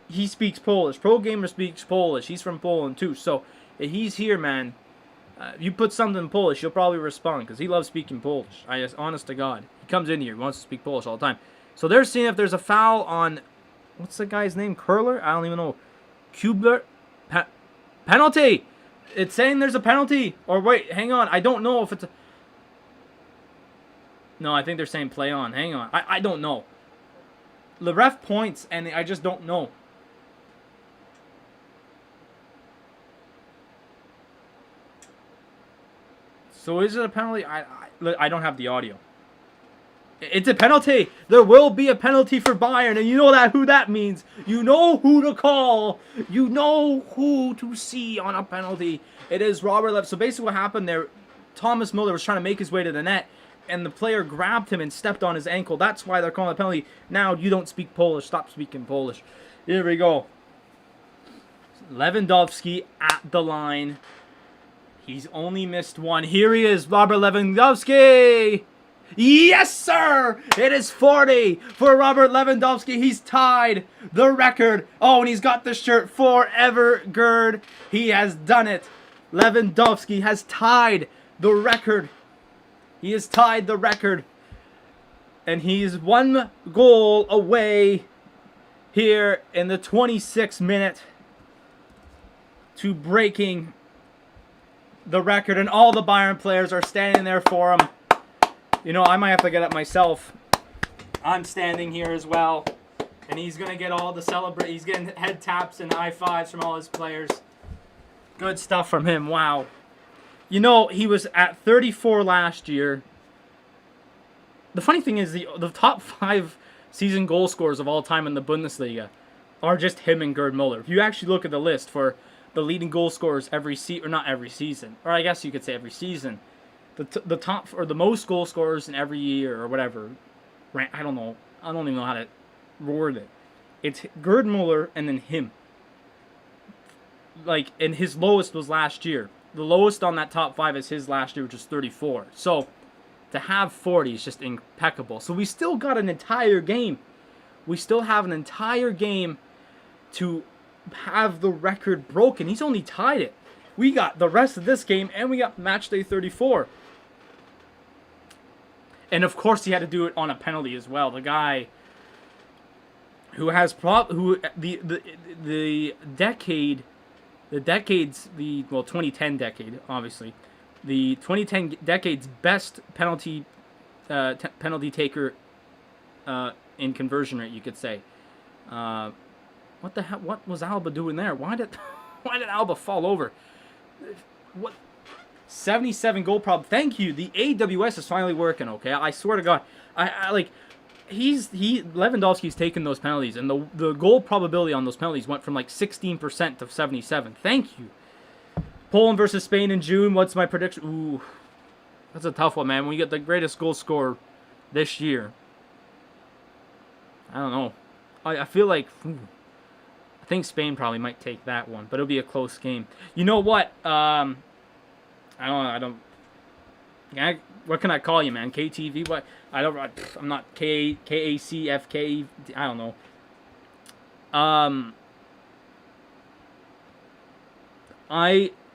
He speaks Polish. Pro Gamer speaks Polish. He's from Poland too. So if he's here, man, you put something in Polish, he'll probably respond because he loves speaking Polish. Honest to God, he comes in here, he wants to speak Polish all the time. So they're seeing if there's a foul on, what's the guy's name? Curler? I don't even know. Kubler? Penalty! It's saying there's a penalty. Or wait, hang on. I don't know if it's a... No, I think they're saying play on. Hang on. I don't know. The ref points, and I just don't know. So is it a penalty? I don't have the audio. It's a penalty. There will be a penalty for Bayern, and you know who that means. You know who to call. You know who to see on a penalty. It is Robert Lewandowski. So basically what happened there, Thomas Muller was trying to make his way to the net, and the player grabbed him and stepped on his ankle. That's why they're calling a penalty. Now, you don't speak Polish. Stop speaking Polish. Here we go. Lewandowski at the line. He's only missed one. Here he is, Robert Lewandowski. Yes, sir! It is 40 for Robert Lewandowski. He's tied the record. Oh, and he's got the shirt forever, Gerd. He has done it. Lewandowski has tied the record. He has tied the record. And he's 1 goal away here in the 26th minute to breaking the record. And all the Bayern players are standing there for him. You know, I might have to get up myself. I'm standing here as well. And he's going to get all the celebrate. He's getting head taps and high fives from all his players. Good stuff from him. Wow. You know, he was at 34 last year. The funny thing is the top 5 season goal scorers of all time in the Bundesliga are just him and Gerd Muller. If you actually look at the list for the leading goal scorers every season, or not every season, or I guess you could say every season, the top or the most goal scorers in every year or whatever, I don't know. I don't even know how to word it. It's Gerd Muller and then him. Like, and his lowest was last year. The lowest on that top 5 is his last year, which is 34. So to have 40 is just impeccable. So we still got an entire game. We still have an entire game to have the record broken. He's only tied it. We got the rest of this game, and we got match day 34. And of course, he had to do it on a penalty as well. The guy who has the 2010 decade, obviously, the 2010 decade's best penalty taker in conversion rate, you could say. What the hell? What was Alba doing there? Why did Alba fall over? What? 77 goal problem. Thank you. The AWS is finally working. Okay, I swear to God, I like. Lewandowski's taken those penalties, and the goal probability on those penalties went from like 16% to 77. Thank you. Poland versus Spain in June. What's my prediction? Ooh, that's a tough one, man. When you get the greatest goal scorer this year, I don't know. I feel like I think Spain probably might take that one, but it'll be a close game. You know what? I don't. What can I call you, man? KTV? What? I'm not KACFK. I don't know.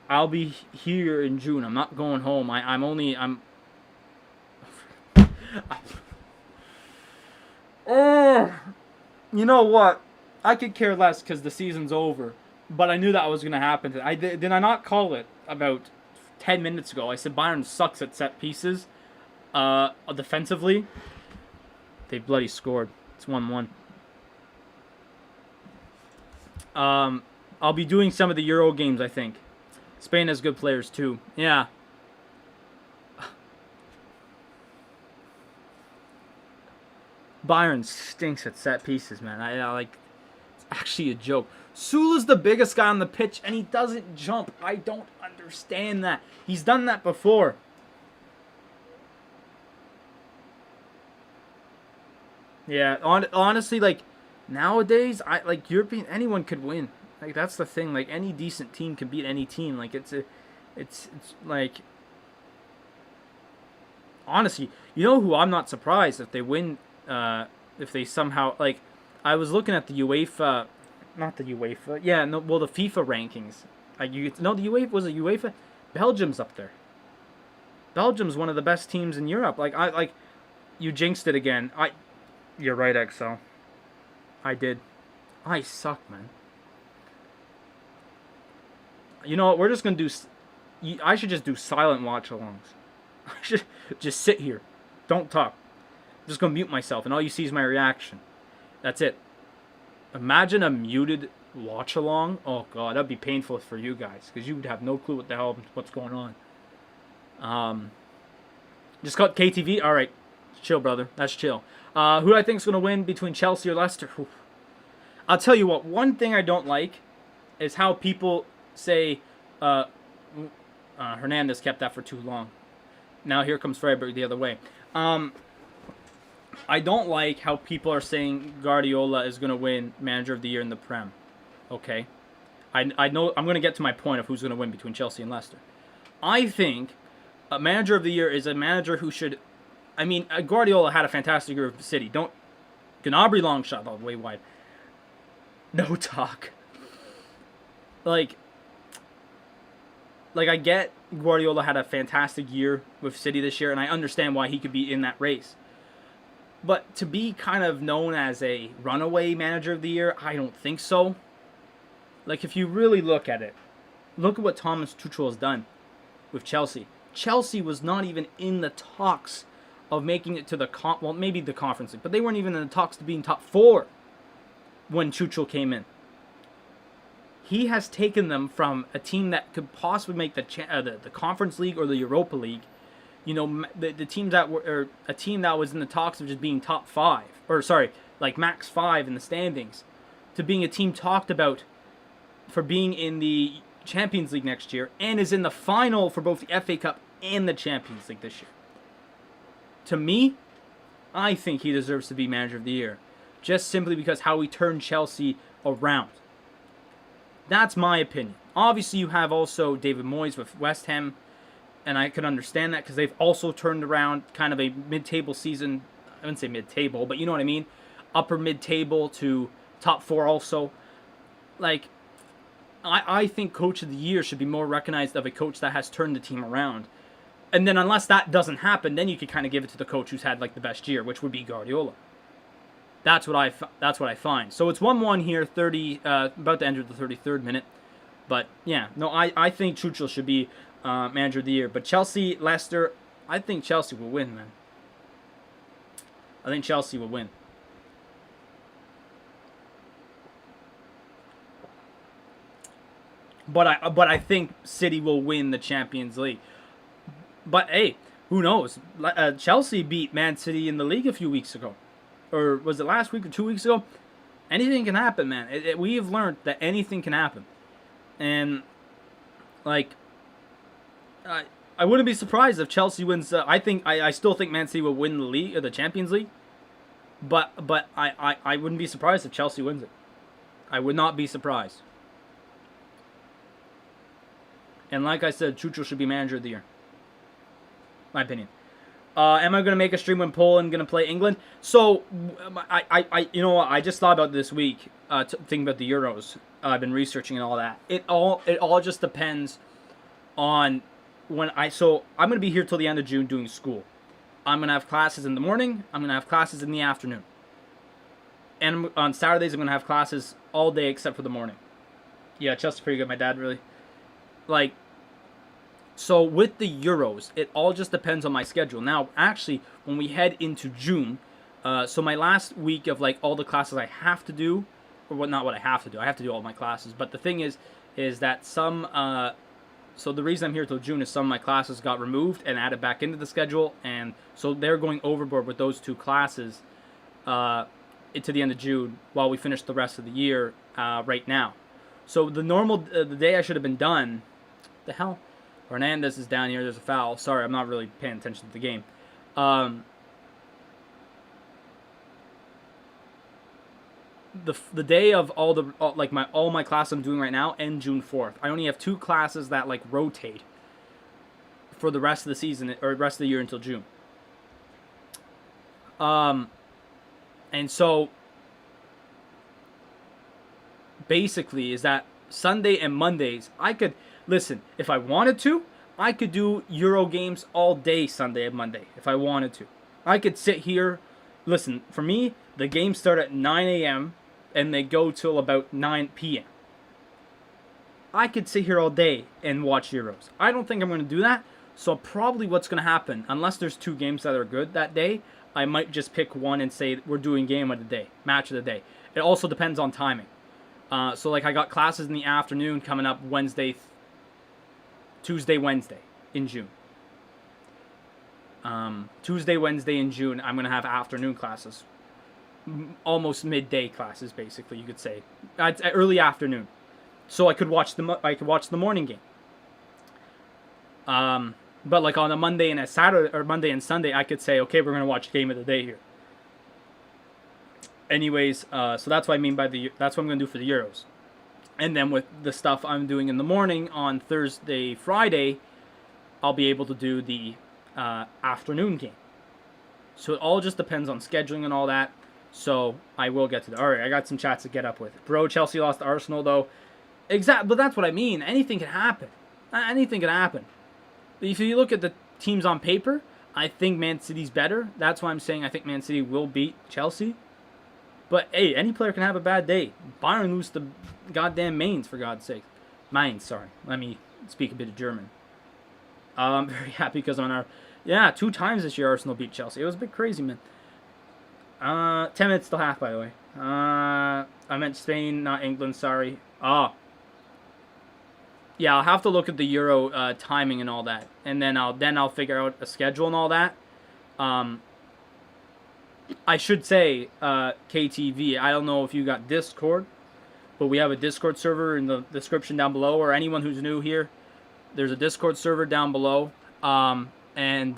I'll be here in June. I'm not going home. You know what? I could care less because the season's over. But I knew that was going to happen. Did I not call it about 10 minutes ago? I said Bayern sucks at set pieces. Defensively, they bloody scored. It's 1-1. I'll be doing some of the Euro games, I think. Spain has good players too. Yeah. Bayern stinks at set pieces, man. I like. It's actually a joke. Sula's the biggest guy on the pitch, and he doesn't jump. I don't understand that. He's done that before. Yeah, honestly, like, nowadays, European, anyone could win. Like, that's the thing. Like, any decent team can beat any team. Like, it's like, honestly, you know who I'm not surprised if they win, if they somehow, like, I was looking at the UEFA, not the UEFA, yeah, no, well, the FIFA rankings. Like, the UEFA, was it UEFA? Belgium's up there. Belgium's one of the best teams in Europe. Like, you jinxed it again. You're right, XL. I did. I suck, man. You know what? We're just going to do... I should just do silent watch-alongs. I should just sit here. Don't talk. I'm just going to mute myself, and all you see is my reaction. That's it. Imagine a muted watch-along. Oh, God. That'd be painful for you guys, because you would have no clue what the hell what's going on. Just got KTV. All right. Chill, brother. That's chill. Who do I think is going to win between Chelsea or Leicester? Oof. I'll tell you what. One thing I don't like is how people say Hernandez kept that for too long. Now here comes Freiberg the other way. I don't like how people are saying Guardiola is going to win Manager of the Year in the Prem. Okay? I know I'm going to get to my point of who's going to win between Chelsea and Leicester. I think a Manager of the Year is a manager who should... I mean, Guardiola had a fantastic year with City. Gnabry long shot all the way wide. No talk. Like I get Guardiola had a fantastic year with City this year, and I understand why he could be in that race. But to be kind of known as a runaway Manager of the Year, I don't think so. Like, if you really look at it, look at what Thomas Tuchel has done with Chelsea. Chelsea was not even in the talks of making it to the maybe the Conference League, but they weren't even in the talks to being top 4 when Tuchel came in. He has taken them from a team that could possibly make the Conference League or the Europa League, you know, the teams that were, or a team that was in the talks of just being top 5, or sorry, like max 5 in the standings, to being a team talked about for being in the Champions League next year, and is in the final for both the FA Cup and the Champions League this year. To me, I think he deserves to be Manager of the Year, just simply because how he turned Chelsea around. That's my opinion. Obviously, you have also David Moyes with West Ham, and I could understand that because they've also turned around kind of a mid-table season. I wouldn't say mid-table, but you know what I mean? Upper mid-table to top 4 also. Like, I think Coach of the Year should be more recognized of a coach that has turned the team around. And then unless that doesn't happen, then you could kind of give it to the coach who's had like the best year, which would be Guardiola. That's what I find. So it's 1-1 here, about to enter the 33rd minute. But yeah, no, I think Tuchel should be Manager of the Year. But Chelsea, Leicester, I think Chelsea will win, man. I think Chelsea will win. But I think City will win the Champions League. But hey, who knows? Chelsea beat Man City in the league a few weeks ago. Or was it last week or 2 weeks ago? Anything can happen, man. We have learned that anything can happen. And, like, I wouldn't be surprised if Chelsea wins. I still think Man City will win the league, or the Champions League. But I wouldn't be surprised if Chelsea wins it. I would not be surprised. And like I said, Tuchel should be Manager of the Year. My opinion. Am I going to make a stream when Poland going to play England? So, you know what? I just thought about this week, thinking about the Euros. I've been researching and all that. It all just depends on when So, I'm going to be here till the end of June doing school. I'm going to have classes in the morning. I'm going to have classes in the afternoon. And on Saturdays, I'm going to have classes all day except for the morning. Yeah, Chelsea's pretty good. My dad really... Like... So with the Euros, it all just depends on my schedule. Now, actually, when we head into June, so my last week of like all the classes I have to do, or not what I have to do. I have to do all my classes. But the thing is that some, so the reason I'm here till June is some of my classes got removed and added back into the schedule, and so they're going overboard with those 2 classes to the end of June while we finish the rest of the year right now. So the day I should have been done, the hell. Hernandez is down here. There's a foul. Sorry, I'm not really paying attention to the game. The day of all my classes I'm doing right now end June 4th. I only have 2 classes that like rotate for the rest of the season or rest of the year until June. And so basically is that Sunday and Mondays I could. Listen, if I wanted to, I could do Euro games all day Sunday and Monday, if I wanted to. I could sit here. Listen, for me, the games start at 9 a.m. and they go till about 9 p.m. I could sit here all day and watch Euros. I don't think I'm going to do that, so probably what's going to happen, unless there's 2 games that are good that day, I might just pick one and say we're doing game of the day, match of the day. It also depends on timing. So like I got classes in the afternoon coming up Tuesday, Wednesday in June. Tuesday, Wednesday in June, I'm going to have afternoon classes. Almost midday classes, basically, you could say. Early afternoon. So I could watch the morning game. But like on a Monday and a Saturday, or Monday and Sunday, I could say, okay, we're going to watch game of the day here. Anyways, so that's what I mean by that's what I'm going to do for the Euros. And then with the stuff I'm doing in the morning on Thursday, Friday, I'll be able to do the afternoon game. So it all just depends on scheduling and all that. So I will get to that. All right, I got some chats to get up with. Bro, Chelsea lost to Arsenal, though. Exactly, but that's what I mean. Anything can happen. Anything can happen. If you look at the teams on paper, I think Man City's better. That's why I'm saying I think Man City will beat Chelsea. But, hey, any player can have a bad day. Bayern lose to goddamn Mainz, for God's sake. Mainz, sorry. Let me speak a bit of German. I'm very happy because on our... Yeah, 2 times this year Arsenal beat Chelsea. It was a bit crazy, man. 10 minutes till half, by the way. I meant Spain, not England, sorry. Yeah, I'll have to look at the Euro timing and all that. And then I'll figure out a schedule and all that. I should say, KTV, I don't know if you got Discord, but we have a Discord server in the description down below, or anyone who's new here, there's a Discord server down below, and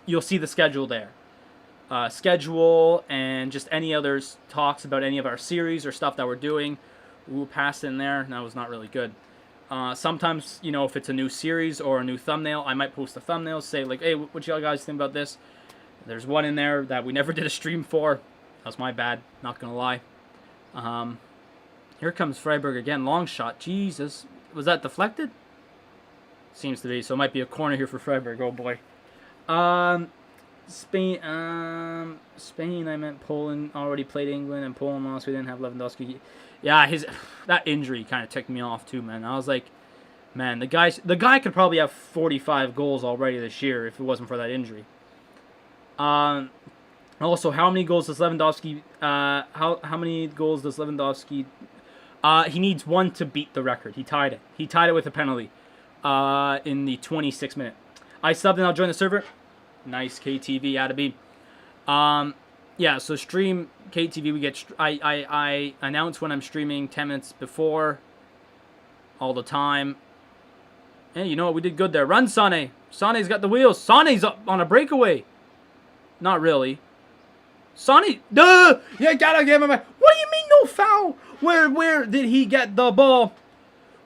you'll see the schedule there. Schedule and just any other talks about any of our series or stuff that we're doing. Ooh, passed in there. That was not really good. Sometimes, you know, if it's a new series or a new thumbnail, I might post a thumbnail, say like, hey, what y'all guys think about this? There's one in there that we never did a stream for. That was my bad, not gonna lie. Here comes Freiberg again, long shot. Jesus, was that deflected? Seems to be, so it might be a corner here for Freiberg. Oh boy. Spain, I meant Poland already played England, and Poland lost. We didn't have Lewandowski. Yeah, that injury kind of ticked me off too, man. I was like, man, the guy could probably have 45 goals already this year if it wasn't for that injury. Also, how many goals does Lewandowski? How many goals does Lewandowski? He needs 1 to beat the record. He tied it. He tied it with a penalty. In the 26th minute. I subbed and I'll join the server. Nice, KTV, out of B. Yeah, so stream KTV. We get. I announce when I'm streaming 10 minutes before. All the time. Hey, you know what? We did good there. Run, Sane. Sane's got the wheels. Sane's up on a breakaway. Not really. Sane. Duh! You gotta give him a. What do you mean no foul? Where did he get the ball?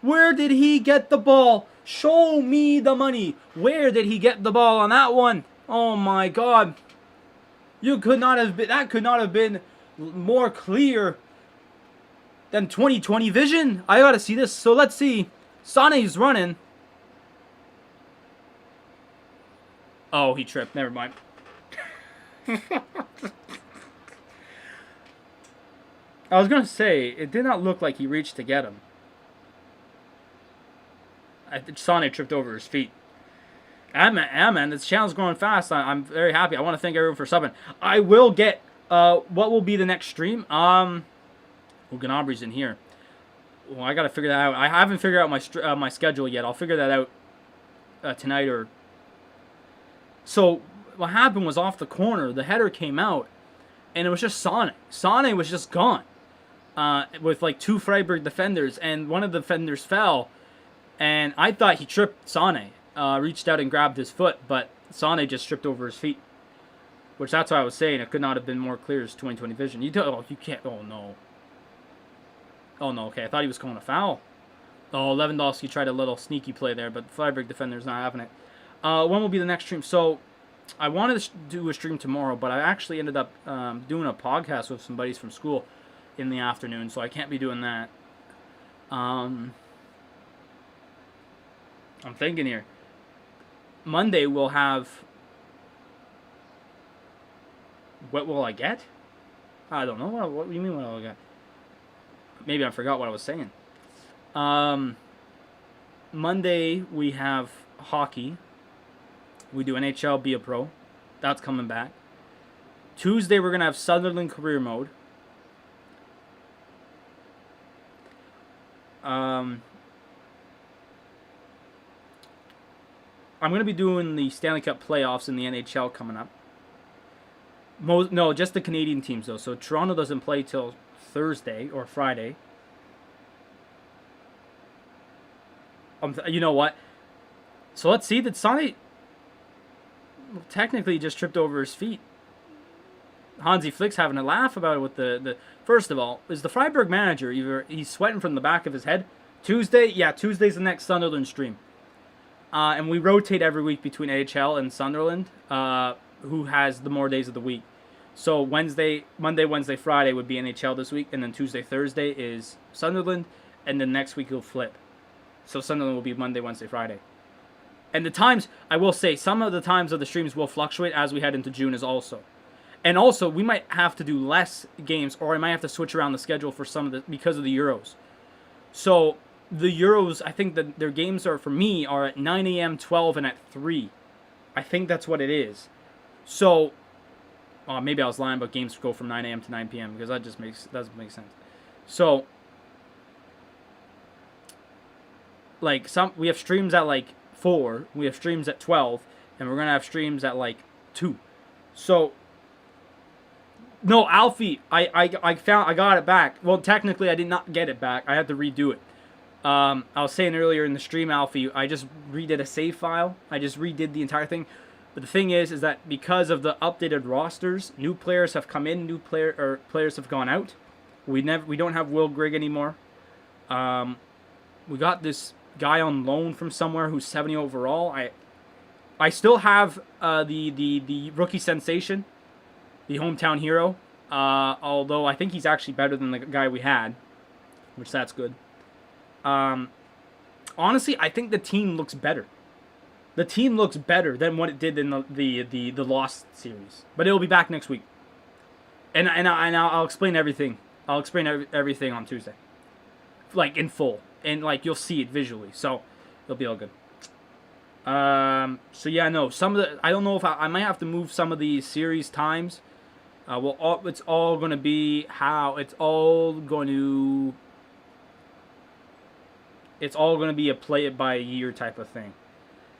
Where did he get the ball? Show me the money. Where did he get the ball on that one? Oh my God. That could not have been more clear than 20/20 vision. I gotta see this. So let's see. Sane's running. Oh, he tripped. Never mind. I was gonna say, it did not look like he reached to get him. Sane tripped over his feet. Man, this channel's growing fast. I'm very happy. I want to thank everyone for subbing. I will get, what will be the next stream? Ganabri's in here. Well, I gotta figure that out. I haven't figured out my schedule yet. I'll figure that out tonight or... So, what happened was off the corner, the header came out, and it was just Sane. Sane was just gone. With like 2 Freiberg defenders, and one of the defenders fell. And I thought he tripped Sane, reached out and grabbed his foot, but Sane just tripped over his feet. Which that's why I was saying it could not have been more clear as 20/20 vision. You can't. Oh no. Oh no. Okay, I thought he was calling a foul. Oh, Lewandowski tried a little sneaky play there, but Freiberg defender's not having it. When will be the next stream? So I wanted to do a stream tomorrow, but I actually ended up doing a podcast with some buddies from school in the afternoon, so I can't be doing that. I'm thinking here. Monday we'll have... What will I get? I don't know. What do you mean what will I get? Maybe I forgot what I was saying. Monday we have hockey. We do NHL, be a pro. That's coming back. Tuesday we're going to have Sunderland career mode. I'm going to be doing the Stanley Cup playoffs in the NHL coming up. No, just the Canadian teams, though. So Toronto doesn't play till Thursday or Friday. You know what? So let's see. Did Sonny technically just tripped over his feet? Hansi Flick's having a laugh about it with the first of all, is the Freiberg manager either he's sweating from the back of his head? Tuesday's the next Sunderland stream. And we rotate every week between AHL and Sunderland, who has the more days of the week. So Monday, Wednesday, Friday would be NHL this week, and then Tuesday, Thursday is Sunderland, and then next week it'll flip. So Sunderland will be Monday, Wednesday, Friday. And the times, I will say, some of the times of the streams will fluctuate as we head into June as also. And also, we might have to do less games, or I might have to switch around the schedule for some of the because of the Euros. So the Euros, I think that their games are, for me, are at 9 a.m., 12, and at 3. I think that's what it is. So, maybe I was lying, but games go from 9 a.m. to 9 p.m. because that doesn't make sense. So, like, we have streams at like 4, we have streams at 12, and we're gonna have streams at like 2. So, no, Alfie, I got it back. Well, technically, I did not get it back. I had to redo it. I was saying earlier in the stream, Alfie, I just redid a save file. I just redid the entire thing. But the thing is that because of the updated rosters, new players have come in, players have gone out. We don't have Will Grigg anymore. We got this guy on loan from somewhere who's 70 overall. I still have the rookie sensation, the hometown hero. Although I think he's actually better than the guy we had, which that's good. Honestly, I think the team looks better. The team looks better than what it did in the Lost series. But it'll be back next week. And I'll explain everything. I'll explain everything on Tuesday. Like, in full. And, like, you'll see it visually. So, it'll be all good. So, yeah, no. I don't know if I might have to move some of these series times. It's all going to be it's all going to be a play it by year type of thing.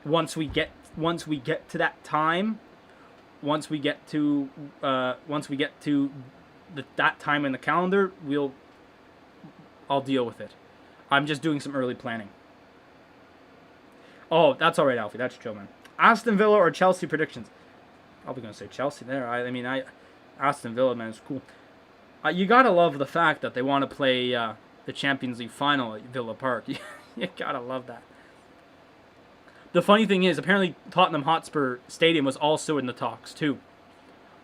Once we get to that time, once we get to that time in the calendar, I'll deal with it. I'm just doing some early planning. Oh, that's all right, Alfie. That's chill, man. Aston Villa or Chelsea predictions? Probably gonna say Chelsea there. Aston Villa, man, is cool. You gotta love the fact that they want to play the Champions League final at Villa Park. You gotta love that. The funny thing is, apparently Tottenham Hotspur Stadium was also in the talks too,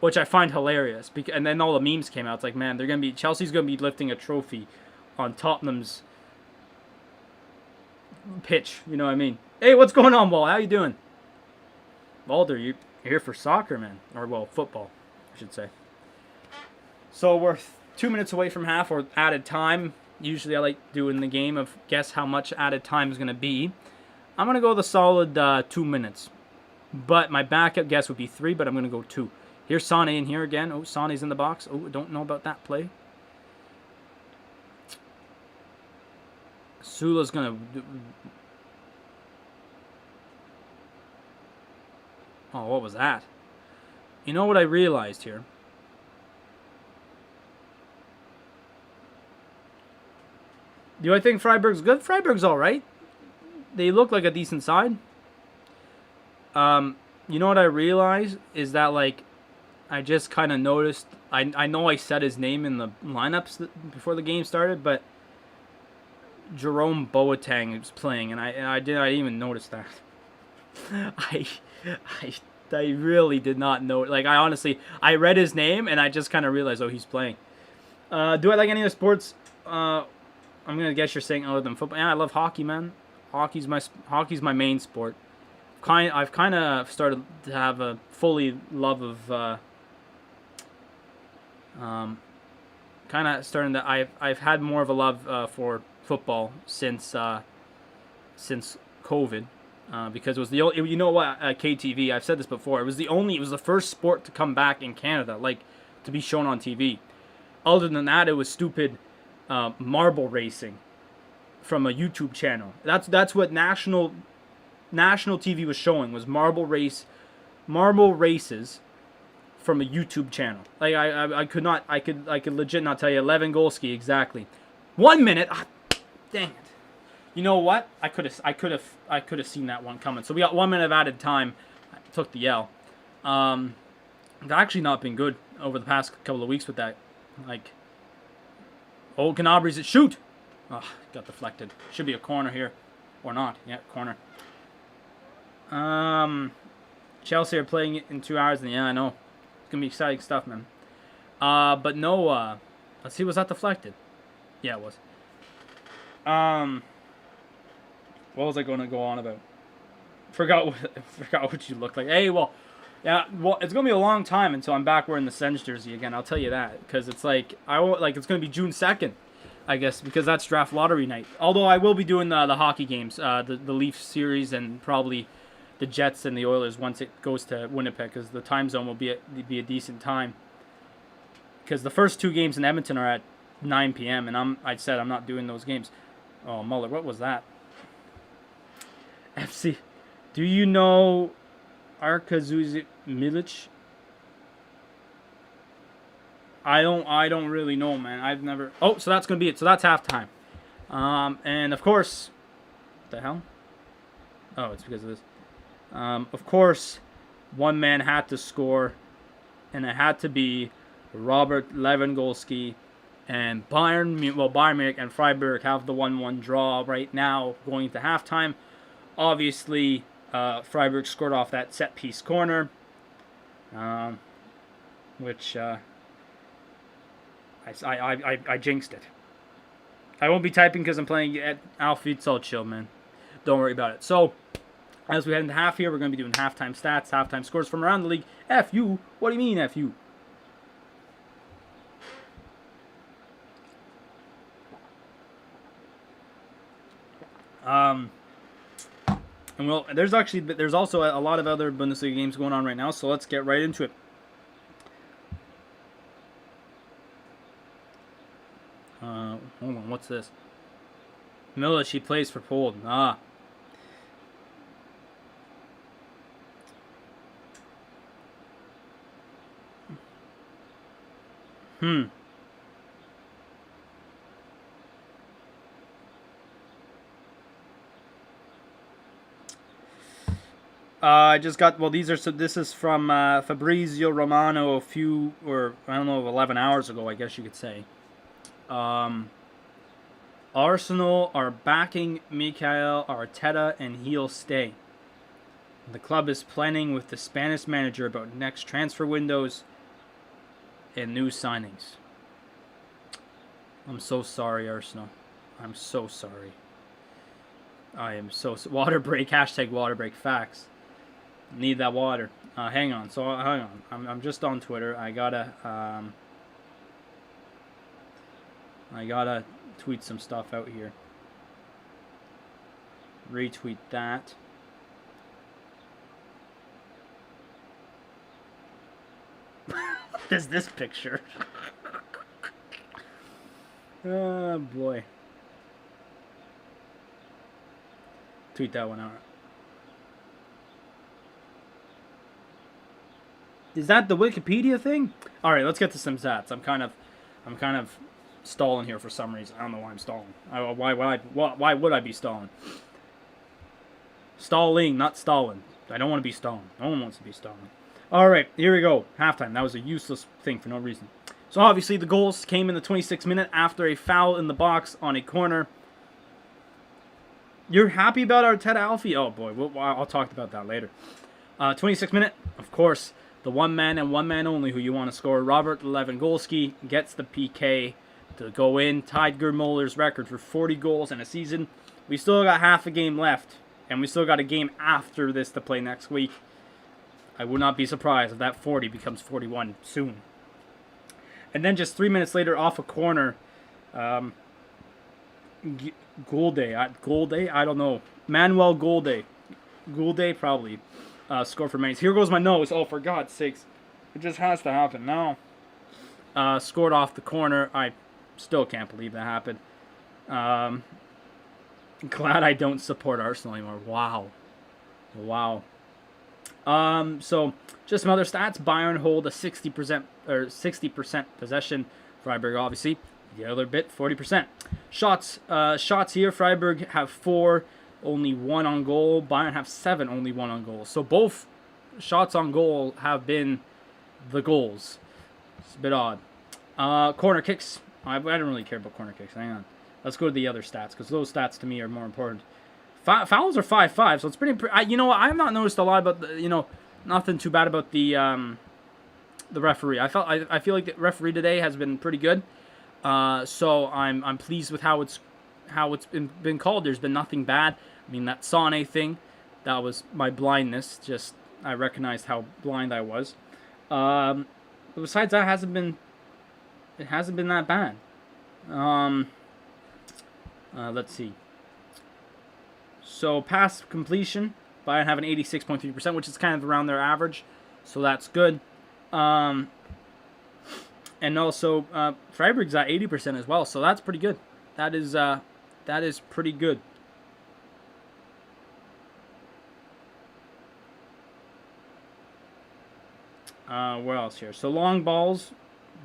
which I find hilarious. And then all the memes came out. It's like, man, Chelsea's gonna be lifting a trophy on Tottenham's pitch. You know what I mean? Hey, what's going on, Wall? How you doing? Balder, you're here for soccer, man, or well, football, I should say. So we're 2 minutes away from half or added time. Usually I like doing the game of guess how much added time is going to be. I'm going to go the solid 2 minutes. But my backup guess would be 3, but I'm going to go 2. Here's Sane in here again. Oh, Sane's in the box. Oh, don't know about that play. Sula's going to... Oh, what was that? You know what I realized here? Do I think Freiberg's good? Freiberg's all right. They look like a decent side. You know what I realized is that, like, I just kind of noticed. I know I said his name in the lineups before the game started, but Jerome Boateng was playing, and I didn't even notice that. I really did not know. Like, I read his name and I just kind of realized, oh, he's playing. Do I like any other sports? I'm gonna guess you're saying other than football. Yeah, I love hockey, man. Hockey's my main sport. I've kind of started to have a fully love of. Kind of starting to. I've had more of a love for football since COVID. Because it was the only, you know what, KTV, I've said this before, it was the first sport to come back in Canada, like, to be shown on TV. Other than that, it was stupid marble racing from a YouTube channel. That's what national national TV was showing was marble races from a YouTube channel. Like I could legit not tell you Lewandowski exactly. 1 minute. Dang it. You know what? I could have seen that one coming. So we got 1 minute of added time. I took the L. It's actually not been good over the past couple of weeks with that. Like, oh, Gnabri's it. Shoot! Oh, got deflected. Should be a corner here. Or not. Yeah, corner. Chelsea are playing it in 2 hours. And yeah, I know. It's going to be exciting stuff, man. But no, let's see, was that deflected? Yeah, it was. What was I going to go on about? Forgot what you look like. Hey, well, yeah, well, it's gonna be a long time until I'm back wearing the Sens jersey again. I'll tell you that, because it's like it's gonna be June 2nd, I guess, because that's draft lottery night. Although I will be doing the hockey games, the Leafs series, and probably the Jets and the Oilers once it goes to Winnipeg, because the time zone will be a decent time. Because the first 2 games in Edmonton are at 9 p.m. and I said I'm not doing those games. Oh, Muller, what was that? FC, do you know Arkadiusz Milic? I don't really know, man. I've never. Oh, so that's gonna be it. So that's halftime. And of course, what the hell? Oh, it's because of this. Of course, one man had to score, and it had to be Robert Lewandowski. And Bayern Munich and Freiberg have the 1-1 draw right now going to halftime. Obviously, Freiberg scored off that set-piece corner, which I jinxed it. I won't be typing because I'm playing at Alfie. It's all chill, man. Don't worry about it. So, as we head into half here, we're going to be doing halftime stats, halftime scores from around the league. F you. What do you mean, F you? And well, there's also a lot of other Bundesliga games going on right now, so let's get right into it. Hold on, what's this? Milic, he plays for Poland. I just got, well, this is from Fabrizio Romano a few, or I don't know, 11 hours ago, I guess you could say. Arsenal are backing Mikel Arteta and he'll stay. The club is planning with the Spanish manager about next transfer windows and new signings. I'm so sorry, Arsenal. I'm so sorry. I am so water break, hashtag water break, facts. Need that water. Hang on. So hang on. I'm just on Twitter. I gotta tweet some stuff out here. Retweet that. What is this picture? Oh boy. Tweet that one out. Is that the Wikipedia thing? All right, let's get to some stats. I'm kind of stalling here for some reason. I don't know why I'm stalling. Why would I be stalling? Stalling, not stalling. I don't want to be stalling. No one wants to be stalling. All right, here we go. Halftime. That was a useless thing for no reason. So obviously the goals came in the 26th minute after a foul in the box on a corner. You're happy about Arteta, Alfie? Oh boy, I'll talk about that later. 26th minute, of course. The one man and one man only who you want to score, Robert Lewandowski, gets the PK to go in. Tied Gerd Muller's record for 40 goals in a season. We still got half a game left, and we still got a game after this to play next week. I would not be surprised if that 40 becomes 41 soon. And then just 3 minutes later, off a corner, Goulde, I don't know. Manuel Goulde, probably. Score for Mainz. Here goes my nose. Oh, for God's sakes. It just has to happen now. Scored off the corner. I still can't believe that happened. Glad I don't support Arsenal anymore. Wow. Wow. So just some other stats. Bayern hold a 60% or 60% possession. Freiberg obviously the other bit 40%. Shots here. Freiberg have 4, only 1 on goal. Bayern have 7, only 1 on goal. So both shots on goal have been the goals. It's a bit odd. Corner kicks. I don't really care about corner kicks. Hang on. Let's go to the other stats because those stats to me are more important. Fouls are 5-5, so it's pretty. You know what? I've not noticed a lot about nothing too bad about the referee. I feel like the referee today has been pretty good. So I'm pleased with how it's been called. There's been nothing bad. I mean that Sane thing, that was my blindness. Just I recognized how blind I was. But besides that, it hasn't been that bad. Let's see. So pass completion, Bayern have an 86.3%, which is kind of around their average. So that's good. And also Freiburg's at 80% as well. So that's pretty good. That is pretty good. What else here? So long balls,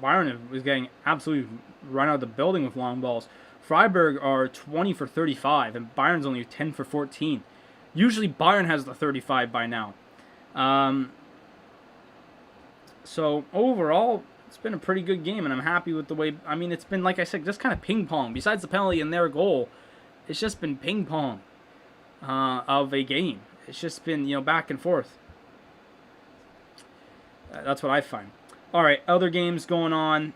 Bayern was getting absolutely run out of the building with long balls. Freiburg are 20 for 35, and Bayern's only 10 for 14. Usually Bayern has the 35 by now. So overall, it's been a pretty good game, and I'm happy with the way. I mean, it's been, like I said, just kind of ping pong. Besides the penalty and their goal, it's just been ping pong of a game. It's just been back and forth. That's what I find. All right, other games going on.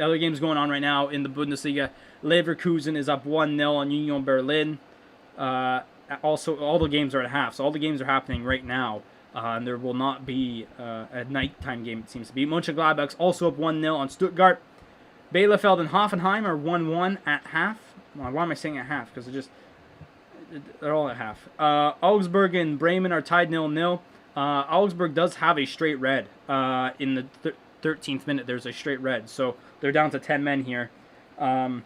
Other games going on right now in the Bundesliga. Leverkusen is up 1-0 on Union Berlin. Also, all the games are at half, so all the games are happening right now. And there will not be a nighttime game, it seems to be. Mönchengladbach's also up 1-0 on Stuttgart. Bielefeld and Hoffenheim are 1-1 at half. Well, why am I saying at half? Because they're all at half. Augsburg and Bremen are tied 0-0. Augsburg does have a straight red in the 13th minute. There's a straight red, so they're down to 10 men here. Down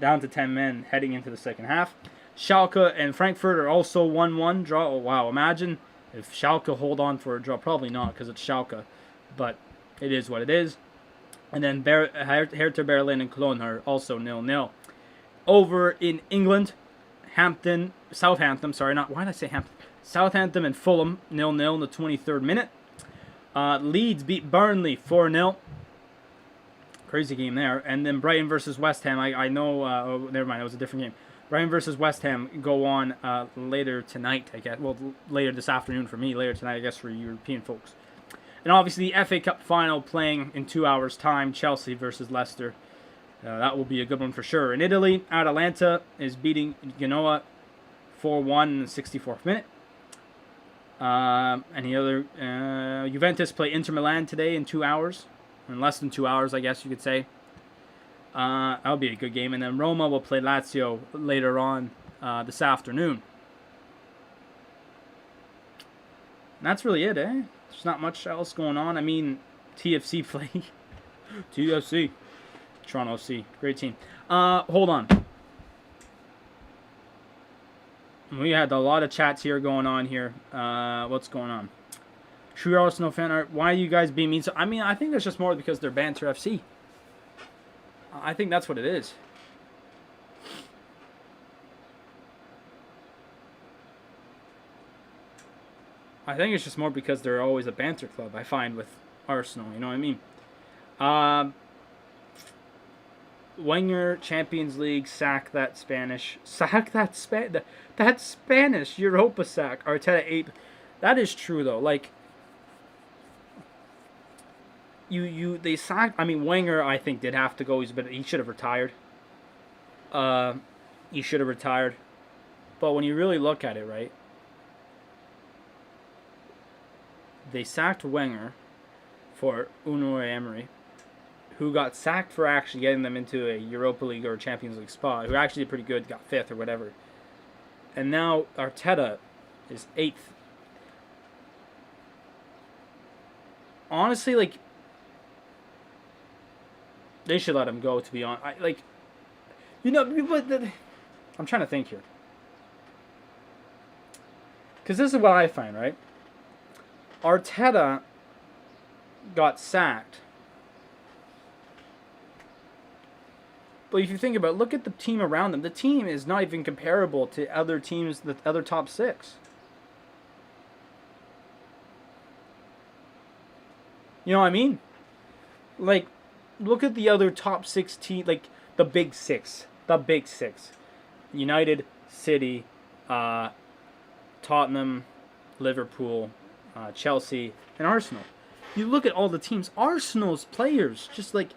to 10 men heading into the second half. Schalke and Frankfurt are also 1-1 draw. Oh, wow, imagine if Schalke hold on for a draw. Probably not because it's Schalke, but it is what it is. And then Hertha Berlin and Cologne are also 0-0. Over in England, Southampton, why did I say Hampton? Southampton and Fulham 0-0 in the 23rd minute. Leeds beat Burnley 4-0. Crazy game there. And then Brighton versus West Ham. I know, never mind, it was a different game. Brighton versus West Ham go on later tonight, I guess. Well, later this afternoon for me, later tonight, I guess, for European folks. And obviously the FA Cup final playing in 2 hours' time, Chelsea versus Leicester. That will be a good one for sure. In Italy, Atalanta is beating Genoa 4-1 in the 64th minute. Any other? Juventus play Inter Milan today in 2 hours. In less than 2 hours, I guess you could say. That'll be a good game. And then Roma will play Lazio later on this afternoon. And that's really it, eh? There's not much else going on. I mean, TFC play. TFC. Toronto FC. Great team. Hold on. We had a lot of chats here going on here. What's going on? True Arsenal fan art. Why are you guys being mean? So, I mean, I think that's just more because they're Banter FC. I think that's what it is. I think it's just more because they're always a banter club, I find, with Arsenal. You know what I mean? Wenger, Champions League, sack that Spanish. Sack that that Spanish Europa sack. Arteta 8. That is true, though. Like, they sacked. I mean, Wenger, I think, did have to go. He should have retired. He should have retired. But when you really look at it, right? They sacked Wenger for Unai Emery, who got sacked for actually getting them into a Europa League or Champions League spot, who actually did pretty good, got 5th or whatever. And now Arteta is 8th. Honestly, like, They should let him go, to be honest. I'm trying to think here. Because this is what I find, right? Arteta got sacked. But if you think about it, look at the team around them. The team is not even comparable to other teams, the other top 6. You know what I mean? Like, look at the other top 6 teams, like the big 6. The big 6. United, City, Tottenham, Liverpool, Chelsea, and Arsenal. You look at all the teams. Arsenal's players just like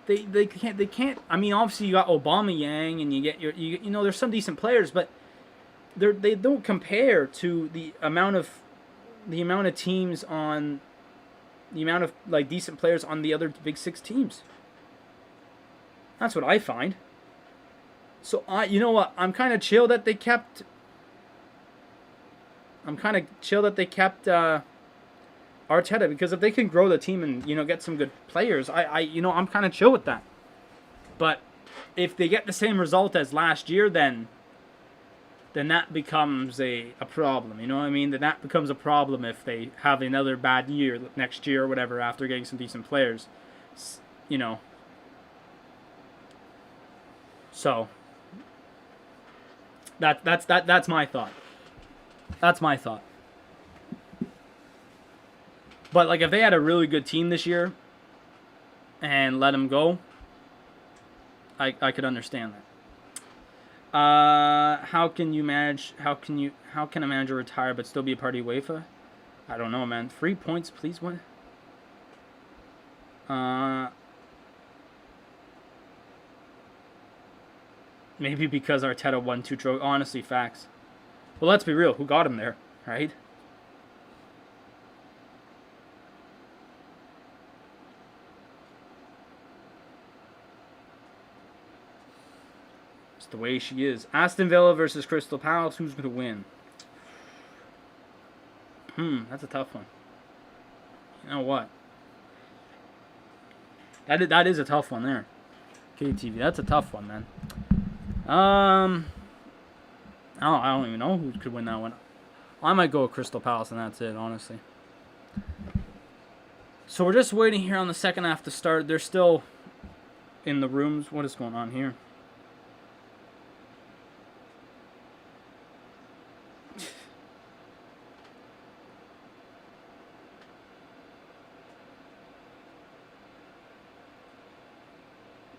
they can't. I mean, obviously you got Aubameyang and you get there's some decent players, but they don't compare to the amount of teams on the amount of like decent players on the other big 6 teams. That's what I find. So you know what? I'm kind of chill that they kept. Arteta, because if they can grow the team and get some good players, I'm kind of chill with that. But if they get the same result as last year, then that becomes a problem. You know what I mean? Then that becomes a problem if they have another bad year next year or whatever after getting some decent players. So that's my thought. That's my thought. But like if they had a really good team this year and let him go, I could understand that. How can a manager retire but still be a part of UEFA? I don't know, man. 3 points, please. What? Maybe because Arteta won 2 trophies. Honestly, facts. Well, let's be real. Who got him there, right? It's the way she is. Aston Villa versus Crystal Palace. Who's going to win? That's a tough one. You know what? That is a tough one there. KTV. That's a tough one, man. I don't even know who could win that one. I might go with Crystal Palace, and that's it, honestly. So we're just waiting here on the second half to start. They're still in the rooms. What is going on here?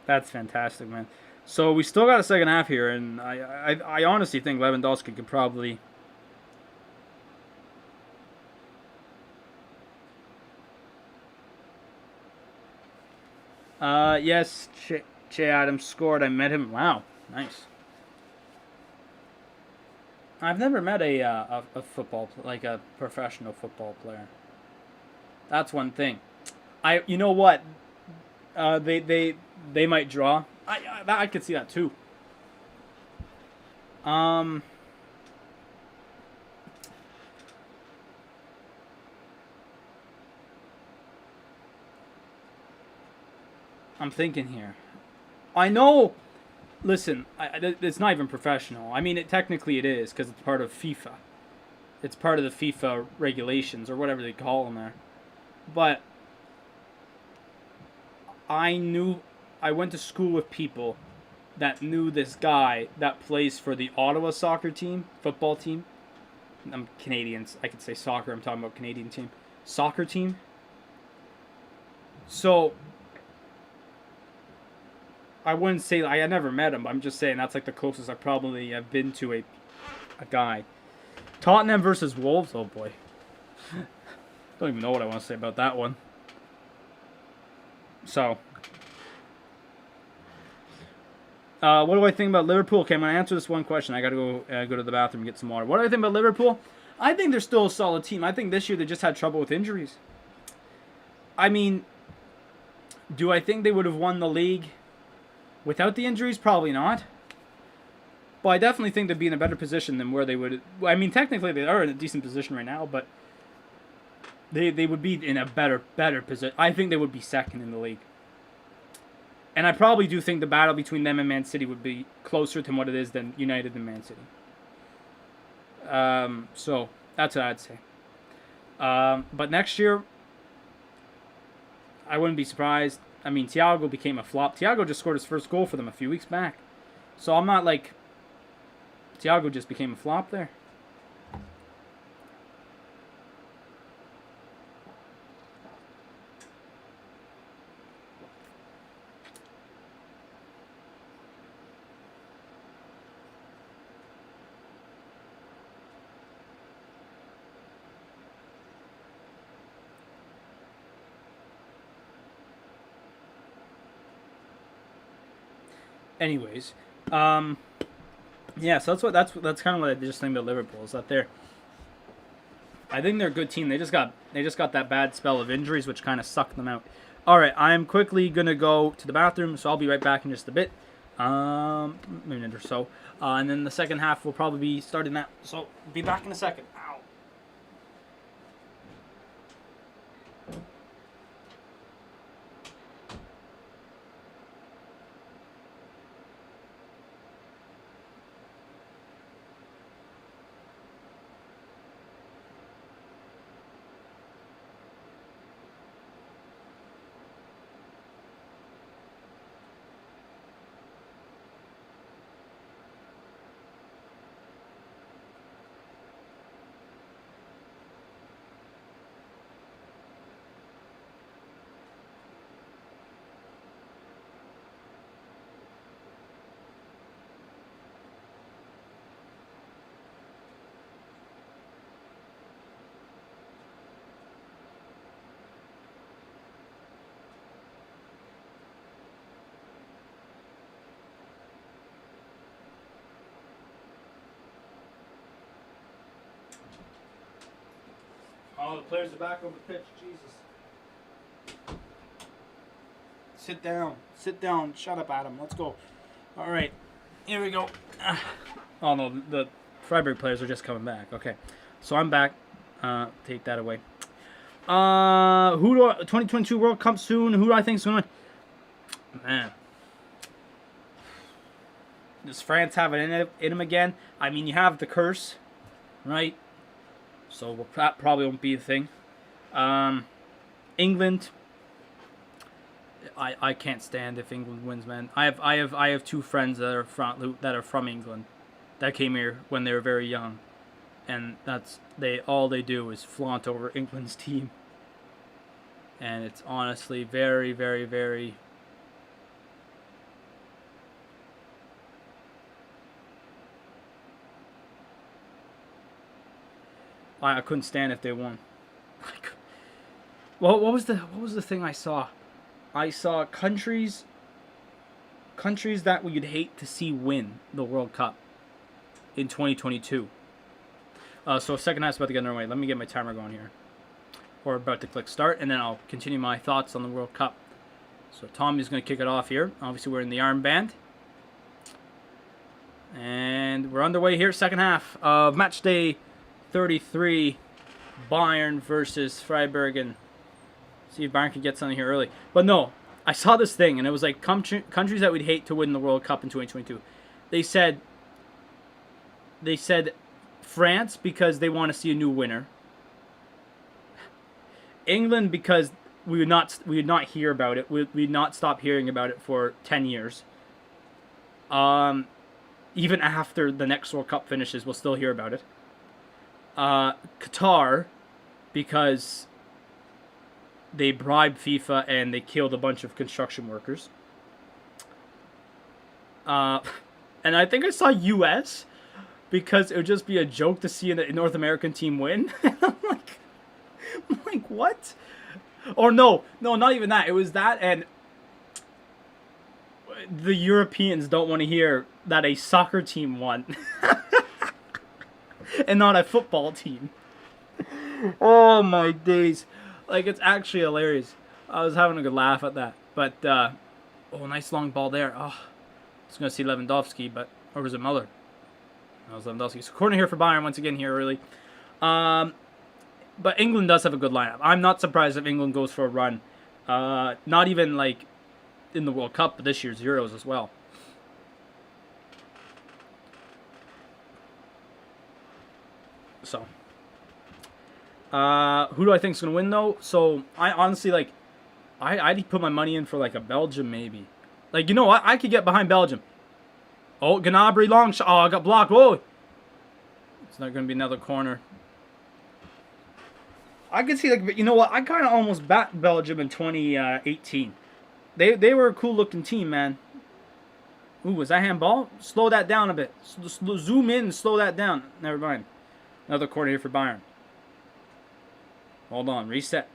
That's fantastic, man. So we still got a second half here, and I honestly think Lewandowski could probably. Yes, Che Adams scored. I met him. Wow, nice. I've never met a football, like a professional football player. That's one thing. You know what? They might draw. I could see that too. I'm thinking here. I know. Listen, it's not even professional. I mean, technically it is because it's part of FIFA. It's part of the FIFA regulations or whatever they call them there. But I went to school with people that knew this guy that plays for the Ottawa soccer team, football team. I'm Canadian. I could say soccer. I'm talking about Canadian team. Soccer team. So I wouldn't say I had never met him, but I'm just saying that's like the closest I probably have been to a guy. Tottenham versus Wolves. Oh boy. Don't even know what I want to say about that one. So, what do I think about Liverpool? Okay, I'm going to answer this one question. I got to go to the bathroom and get some water. What do I think about Liverpool? I think they're still a solid team. I think this year they just had trouble with injuries. I mean, do I think they would have won the league without the injuries? Probably not. But I definitely think they'd be in a better position than where they would. I mean, technically they are in a decent position right now, but they would be in a better position. I think they would be second in the league. And I probably do think the battle between them and Man City would be closer to what it is than United and Man City. So that's what I'd say. But next year, I wouldn't be surprised. I mean, Thiago became a flop. Thiago just scored his first goal for them a few weeks back. So I'm not like, Thiago just became a flop there. Anyways, yeah, so that's kind of what I just think about Liverpool is that I think they're a good team. They just got that bad spell of injuries which kind of sucked them out. All right, I'm quickly gonna go to the bathroom, so I'll be right back in just a bit, minute or so, and then the second half will probably be starting that. So be back in a second. Ow. Oh, the players are back on the pitch. Jesus. Sit down. Sit down. Shut up, Adam. Let's go. All right. Here we go. Oh, no. The Freiberg players are just coming back. Okay. So I'm back. Take that away. 2022 World Cup soon. Who do I think is going to win? Man. Does France have it in them again? I mean, you have the curse, right? So that probably won't be a thing. England. I can't stand if England wins, man. I have two friends that are from England, that came here when they were very young, and all they do is flaunt over England's team, and it's honestly very, very, very. I couldn't stand if they won. Well, what was the thing I saw? I saw countries that we'd hate to see win the World Cup in 2022. So second half's about to get underway. Let me get my timer going here. Or about to click start, and then I'll continue my thoughts on the World Cup. So Tommy's going to kick it off here. Obviously, we're in the armband. And we're underway here, second half of match day 33, Bayern versus Freiberg, and see if Bayern can get something here early. But no, I saw this thing, and it was like countries that we'd hate to win the World Cup in 2022. They said France because they want to see a new winner. England because we would not hear about it. We'd not stop hearing about it for 10 years. Even after the next World Cup finishes, we'll still hear about it. Qatar, because they bribed FIFA and they killed a bunch of construction workers. And I think I saw US, because it would just be a joke to see a North American team win. I'm like, what? Or no, not even that. It was that, and the Europeans don't want to hear that a soccer team won. And not a football team. Oh my days. Like, it's actually hilarious. I was having a good laugh at that. But, nice long ball there. Oh, I was going to see Lewandowski, or was it Muller? That was Lewandowski. So corner here for Bayern once again here early. But England does have a good lineup. I'm not surprised if England goes for a run. Not even like in the World Cup, but this year's Euros as well. So, who do I think is going to win, though? So, I honestly, like, I'd put my money in for, like, a Belgium, maybe. Like, you know what? I could get behind Belgium. Oh, Gnabry, long shot. Oh, I got blocked. Whoa. It's not going to be another corner. I could see, like, you know what? I kind of almost backed Belgium in 2018. They were a cool-looking team, man. Ooh, was that handball? Slow that down a bit. Zoom in and slow that down. Never mind. Another corner here for Bayern. Hold on. Reset.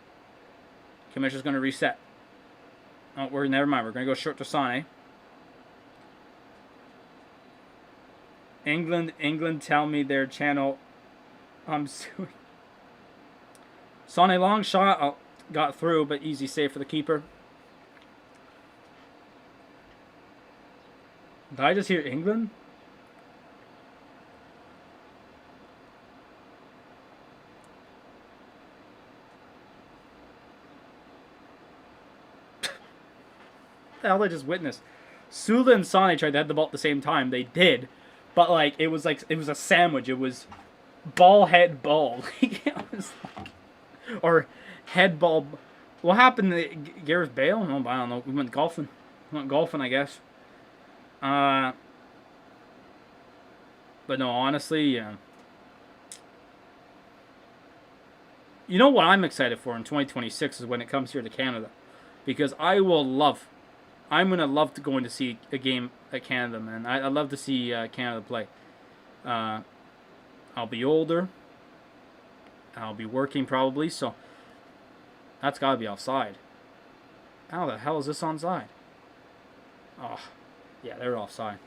Commissioner's going to reset. Oh, never mind. We're going to go short to Sane. England, tell me their channel. I'm suing. Sane long shot. Oh, got through, but easy save for the keeper. Did I just hear England? The hell I just witnessed? Sula and Sane tried to head the ball at the same time. They did, but like it was a sandwich. It was ball head ball. It was like, or head ball. What happened to Gareth Bale? Oh, I don't know. We went golfing. I guess. But no, honestly, yeah. You know what I'm excited for in 2026 is when it comes here to Canada, because I'm gonna love going to see a game at Canada, man. I love to see Canada play. I'll be older. I'll be working probably, so that's gotta be offside. How the hell is this onside? Oh, yeah, they're offside.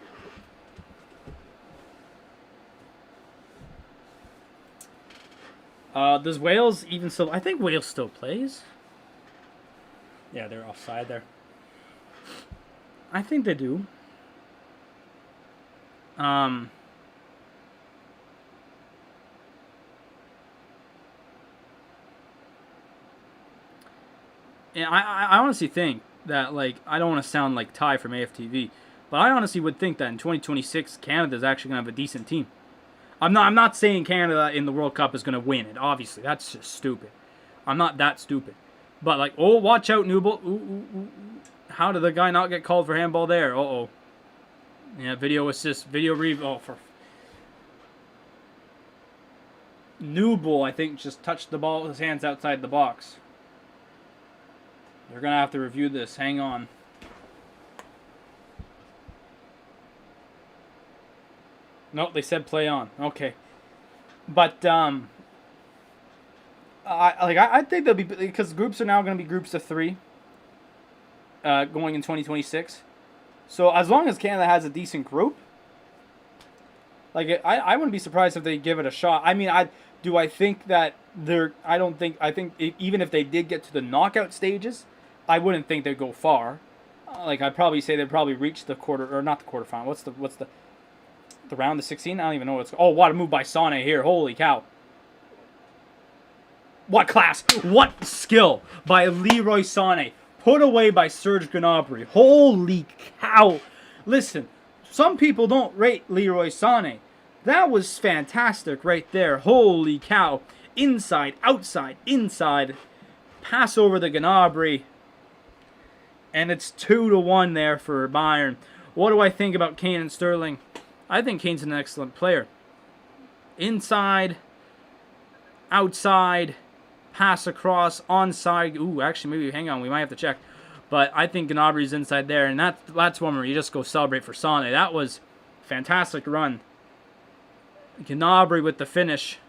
Does Wales even still... I think Wales still plays. Yeah, they're offside there. I think they do. Yeah, I honestly think that, like, I don't want to sound like Ty from AFTV, but I honestly would think that in 2026, Canada's actually going to have a decent team. I'm not saying Canada in the World Cup is going to win it. Obviously, that's just stupid. I'm not that stupid. But, like, oh, watch out, Newble. Ooh. How did the guy not get called for handball there? Uh-oh. Yeah, video assist. Video oh, for... Newble, I think, just touched the ball with his hands outside the box. They're going to have to review this. Hang on. Nope, they said play on. Okay. But, I think they'll be... Because groups are now going to be groups of 3. Going in 2026. So, as long as Canada has a decent group... Like, I wouldn't be surprised if they give it a shot. I mean, I think that they're... I think even if they did get to the knockout stages... I wouldn't think they'd go far. Like, I'd probably say they'd probably reach the quarter... Or not the quarterfinal. What's the round of 16? I don't even know what's... Oh, what a move by Sane here. Holy cow. What class. What skill by Leroy Sane. Put away by Serge Gnabry. Holy cow. Listen, some people don't rate Leroy Sane. That was fantastic right there. Holy cow. Inside, outside, inside. Pass over the Gnabry. And it's 2-1 there for Bayern. What do I think about Kane and Sterling? I think Kane's an excellent player. Inside, outside, pass across, onside. Ooh, actually, maybe, hang on, we might have to check. But I think Gnabry's inside there, and that's one where you just go celebrate for Sane. That was a fantastic run. Gnabry with the finish.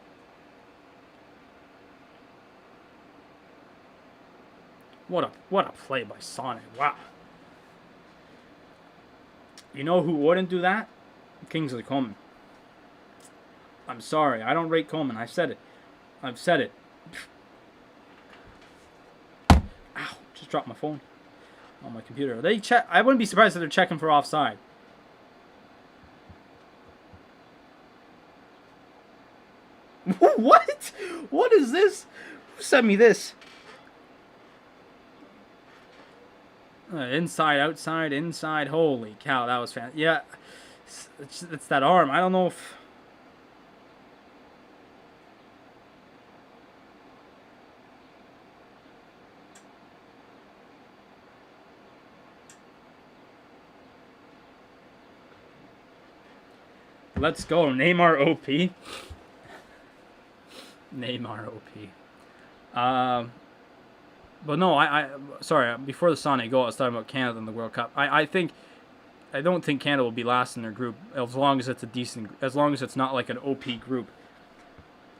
What a play by Sane. Wow. You know who wouldn't do that? Kingsley Coman. I'm sorry. I don't rate Coman. I've said it. Ow. Just dropped my phone on my computer. I wouldn't be surprised if they're checking for offside. What? What is this? Who sent me this? Inside, outside, inside. Holy cow, that was fantastic. Yeah, it's that arm. I don't know if... Let's go. Neymar OP. Neymar OP. But no, sorry, before the Sane goal, I was talking about Canada in the World Cup. I don't think Canada will be last in their group as long as it's a decent, as long as it's not like an OP group.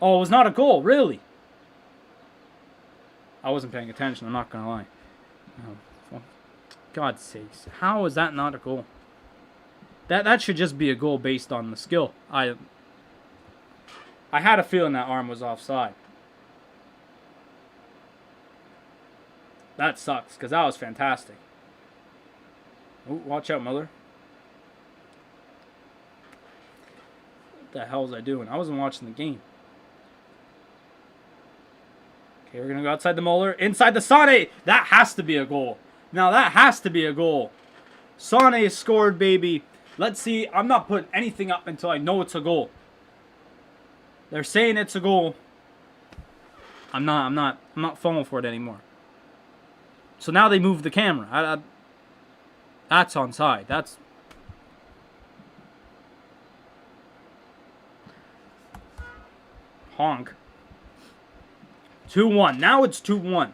Oh, it was not a goal, really? I wasn't paying attention, I'm not gonna lie. Oh, for God's sakes. How is that not a goal? That should just be a goal based on the skill. I had a feeling that arm was offside. That sucks, because that was fantastic. Oh, watch out, Muller. What the hell was I doing? I wasn't watching the game. Okay, we're going to go outside the Muller. Inside the Sane! That has to be a goal. Now, that has to be a goal. Sane scored, baby. Let's see. I'm not putting anything up until I know it's a goal. They're saying it's a goal. I'm not falling for it anymore. So now they move the camera. That's onside. That's... Honk. 2-1. Now it's 2-1.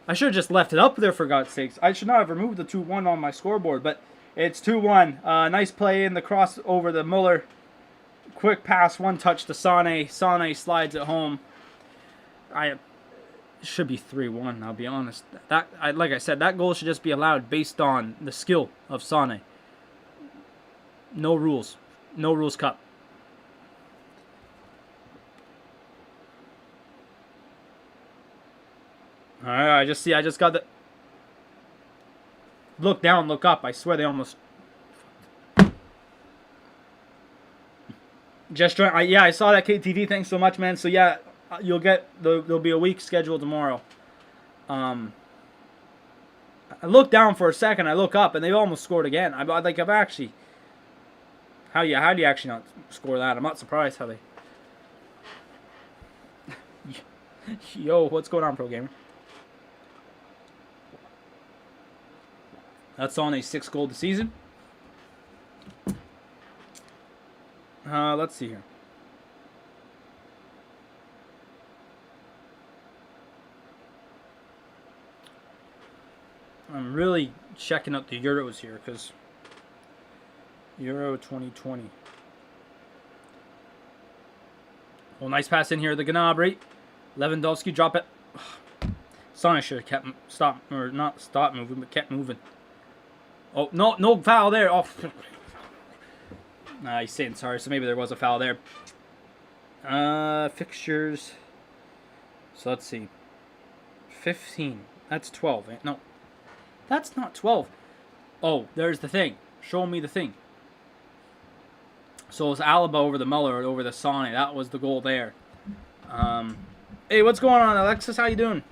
I should have just left it up there, for God's sakes. I should not have removed the 2-1 on my scoreboard, but it's 2-1. Nice play in the cross over the Muller. Quick pass, one touch to Sane. Sane slides it home. Should be 3-1, I'll be honest. Like I said, that goal should just be allowed based on the skill of Sane. No rules. No rules cup. Alright, I just got the... Look down, look up. I swear they almost... Just trying... Yeah, I saw that KTV. Thanks so much, man. So yeah... You'll get there'll be a week schedule tomorrow. I look down for a second. I look up, and they've almost scored again. I've actually. How do you actually not score that? I'm not surprised how they. Yo, what's going on, Pro Gamer? That's on a 6th goal this season. Let's see here. I'm really checking out the Euros here, because Euro 2020. Oh, nice pass in here, the Gnabry. Lewandowski, drop it. Sane should have kept not stopped moving, but kept moving. Oh, no foul there. Oh, he's saying sorry, so maybe there was a foul there. Fixtures. So let's see. 15. That's 12. No. That's not 12. Oh, there's the thing. Show me the thing. So it was Alaba over the Muller, over the Sane. That was the goal there. Hey, what's going on, Alexis? How you doing?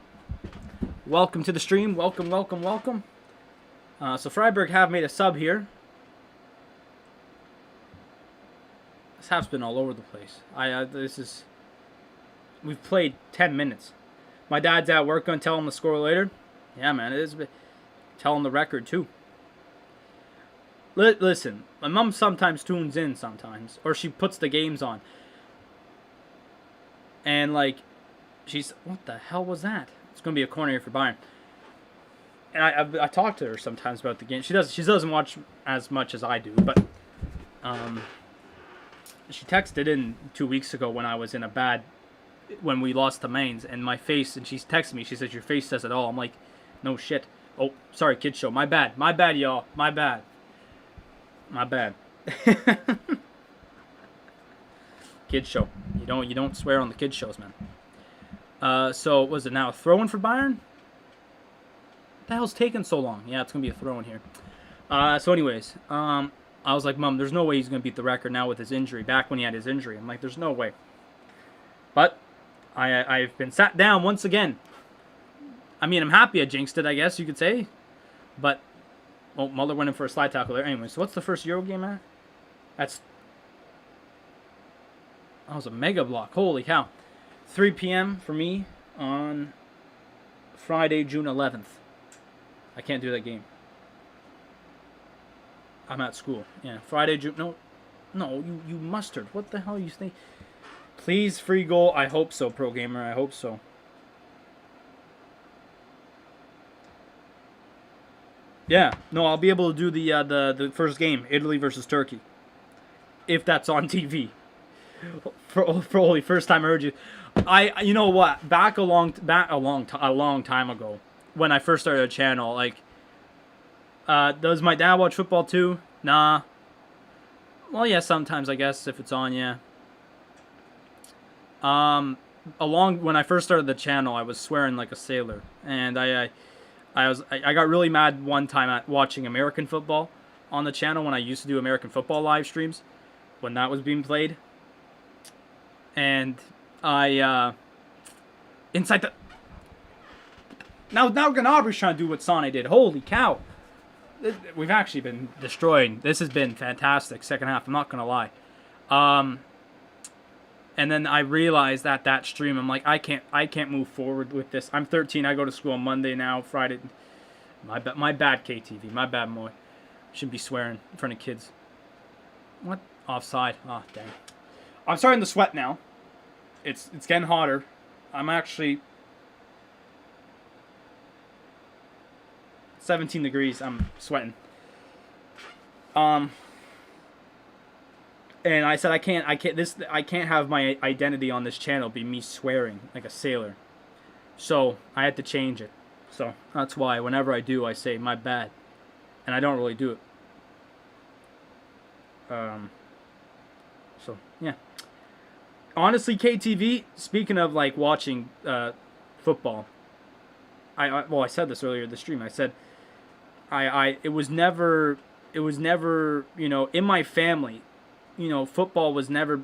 Welcome to the stream. Welcome. So Freiberg have made a sub here. This half's been all over the place. We've played 10 minutes. My dad's at work. Gonna tell him the score later. Yeah, man, it is. Tell him the record too. Listen, my mom sometimes tunes in sometimes, or she puts the games on, and like, she's, what the hell was that? It's gonna be a corner here for Bayern. And I talk to her sometimes about the game. She doesn't watch as much as I do, but she texted in 2 weeks ago when I was in when we lost to Mainz, and my face, and she's texted me. She says, your face says it all. I'm like, no shit. Oh, sorry, Kid Show. My bad, y'all. My bad. Kid Show. You don't swear on the Kid Shows, man. So was it now a throw-in for Bayern? What the hell's taking so long? Yeah, it's gonna be a throw-in here. So anyways, I was like, Mom, there's no way he's gonna beat the record now with his injury. Back when he had his injury, I'm like, there's no way. But I've been sat down once again. I mean, I'm happy I jinxed it, I guess you could say. But Oh, Muller went in for a slide tackle there. Anyway, so what's the first Euro game at? That was a mega block. Holy cow. 3 p.m. for me on Friday, June 11th. I can't do that game. I'm at school. Yeah, Friday, June... No, you mustard. What the hell are you saying? Please, free goal. I hope so, Pro Gamer. I hope so. Yeah, no, I'll be able to do the first game, Italy versus Turkey, if that's on TV. For only first time I heard you, you know what? Back a long time ago, when I first started a channel, like, does my dad watch football too? Nah. Well, yeah, sometimes I guess if it's on, yeah. When I first started the channel, I was swearing like a sailor, and I got really mad one time at watching American football on the channel when I used to do American football live streams when that was being played. And inside the... Now Gnabry's trying to do what Sane did. Holy cow. We've actually been destroying. This has been fantastic second half, I'm not going to lie. And then I realized that stream, I'm like, I can't move forward with this. I'm 13. I go to school on Monday now, Friday. My bad, KTV. My bad, Moy. Shouldn't be swearing in front of kids. What? Offside. Oh, dang. I'm starting to sweat now. It's getting hotter. I'm actually 17 degrees. I'm sweating. And I said I can't have my identity on this channel be me swearing like a sailor. So I had to change it. So that's why whenever I do, I say my bad, and I don't really do it. So yeah. Honestly, KTV. Speaking of like watching football, I said this earlier in the stream. I said it was never in my family. Football was never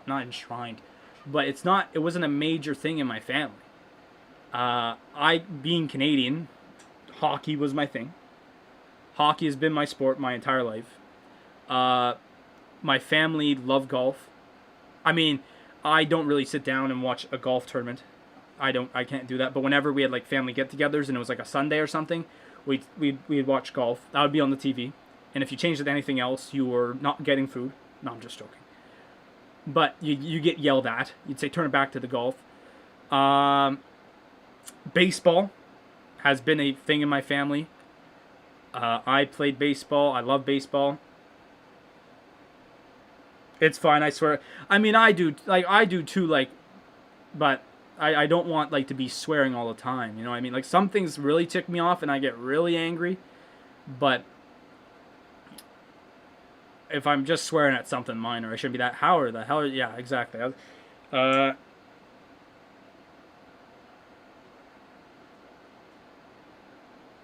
not enshrined, but it wasn't a major thing in my family. Being Canadian, hockey was my thing. Hockey has been my sport my entire life. My family loved golf. I mean, I don't really sit down and watch a golf tournament. I can't do that. But whenever we had like family get-togethers and it was like a Sunday or something, we'd watch golf. That would be on the TV. And if you changed it to anything else, you were not getting food. No, I'm just joking. But you get yelled at. You'd say, turn it back to the golf. Baseball has been a thing in my family. I played baseball. I love baseball. It's fine, I swear. I mean, I do too, like, but I don't want, like, to be swearing all the time. You know what I mean? Like, some things really tick me off and I get really angry. But if I'm just swearing at something minor, I shouldn't be that. How are the hell? Yeah, exactly.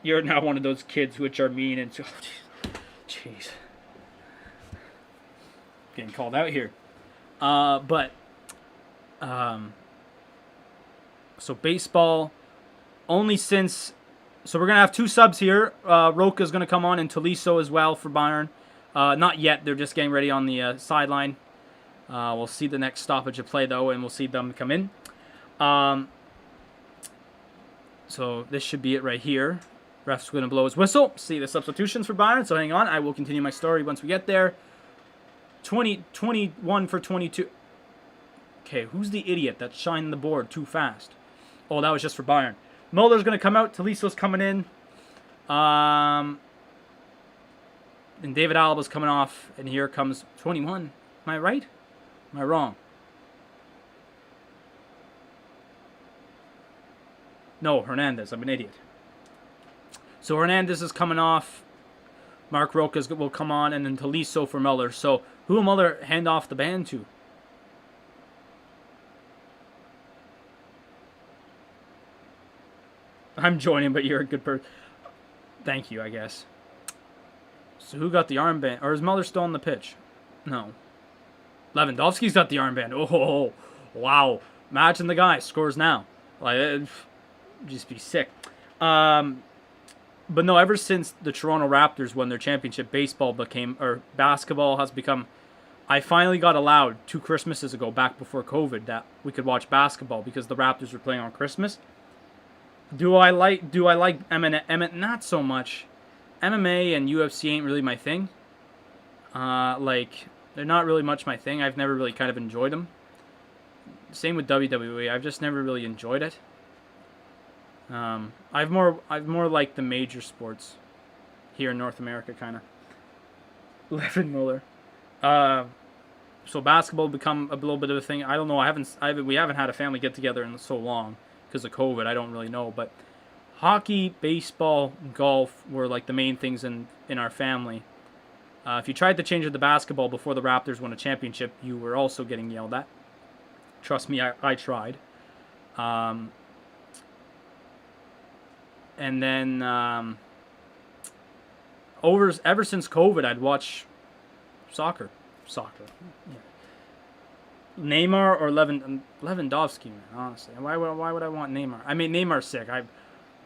You're now one of those kids which are mean and so. Jeez. Getting called out here. So baseball, only since. So we're gonna have two subs here. Roca's gonna come on and Tolisso as well for Bayern. Not yet. They're just getting ready on the sideline. We'll see the next stoppage of play, though, and we'll see them come in. So this should be it right here. Ref's going to blow his whistle. See the substitutions for Bayern. So hang on. I will continue my story once we get there. 21 for 22. Okay, who's the idiot that's shining the board too fast? Oh, that was just for Bayern. Muller's going to come out. Tolisso's coming in. And David Alba's coming off, and here comes 21. Am I right? Am I wrong? No, Hernandez. I'm an idiot. So Hernandez is coming off. Mark Roca will come on, and then Tolisso for Muller. So who will Muller hand off the band to? I'm joining, but you're a good person. Thank you, I guess. So who got the armband? Or is Muller still on the pitch? No. Lewandowski's got the armband. Oh, wow. Imagine the guy scores now. Like, it'd just be sick. But no, ever since the Toronto Raptors won their championship, basketball has become. I finally got allowed 2 Christmases ago, back before COVID, that we could watch basketball because the Raptors were playing on Christmas. Do I like MMA? Not so much. MMA and UFC ain't really my thing. They're not really much my thing. I've never really kind of enjoyed them. Same with WWE. I've just never really enjoyed it. I've more liked the major sports here in North America, kind of. Levin Muller. So basketball become a little bit of a thing. I don't know. We haven't had a family get together in so long because of COVID. I don't really know, but hockey, baseball, golf were like the main things in our family. If you tried to change it to basketball before the Raptors won a championship, you were also getting yelled at. Trust me, I tried. And then ever since COVID, I'd watch soccer. Yeah. Neymar or Lewandowski, man, honestly. Why would I want Neymar? I mean, Neymar's sick.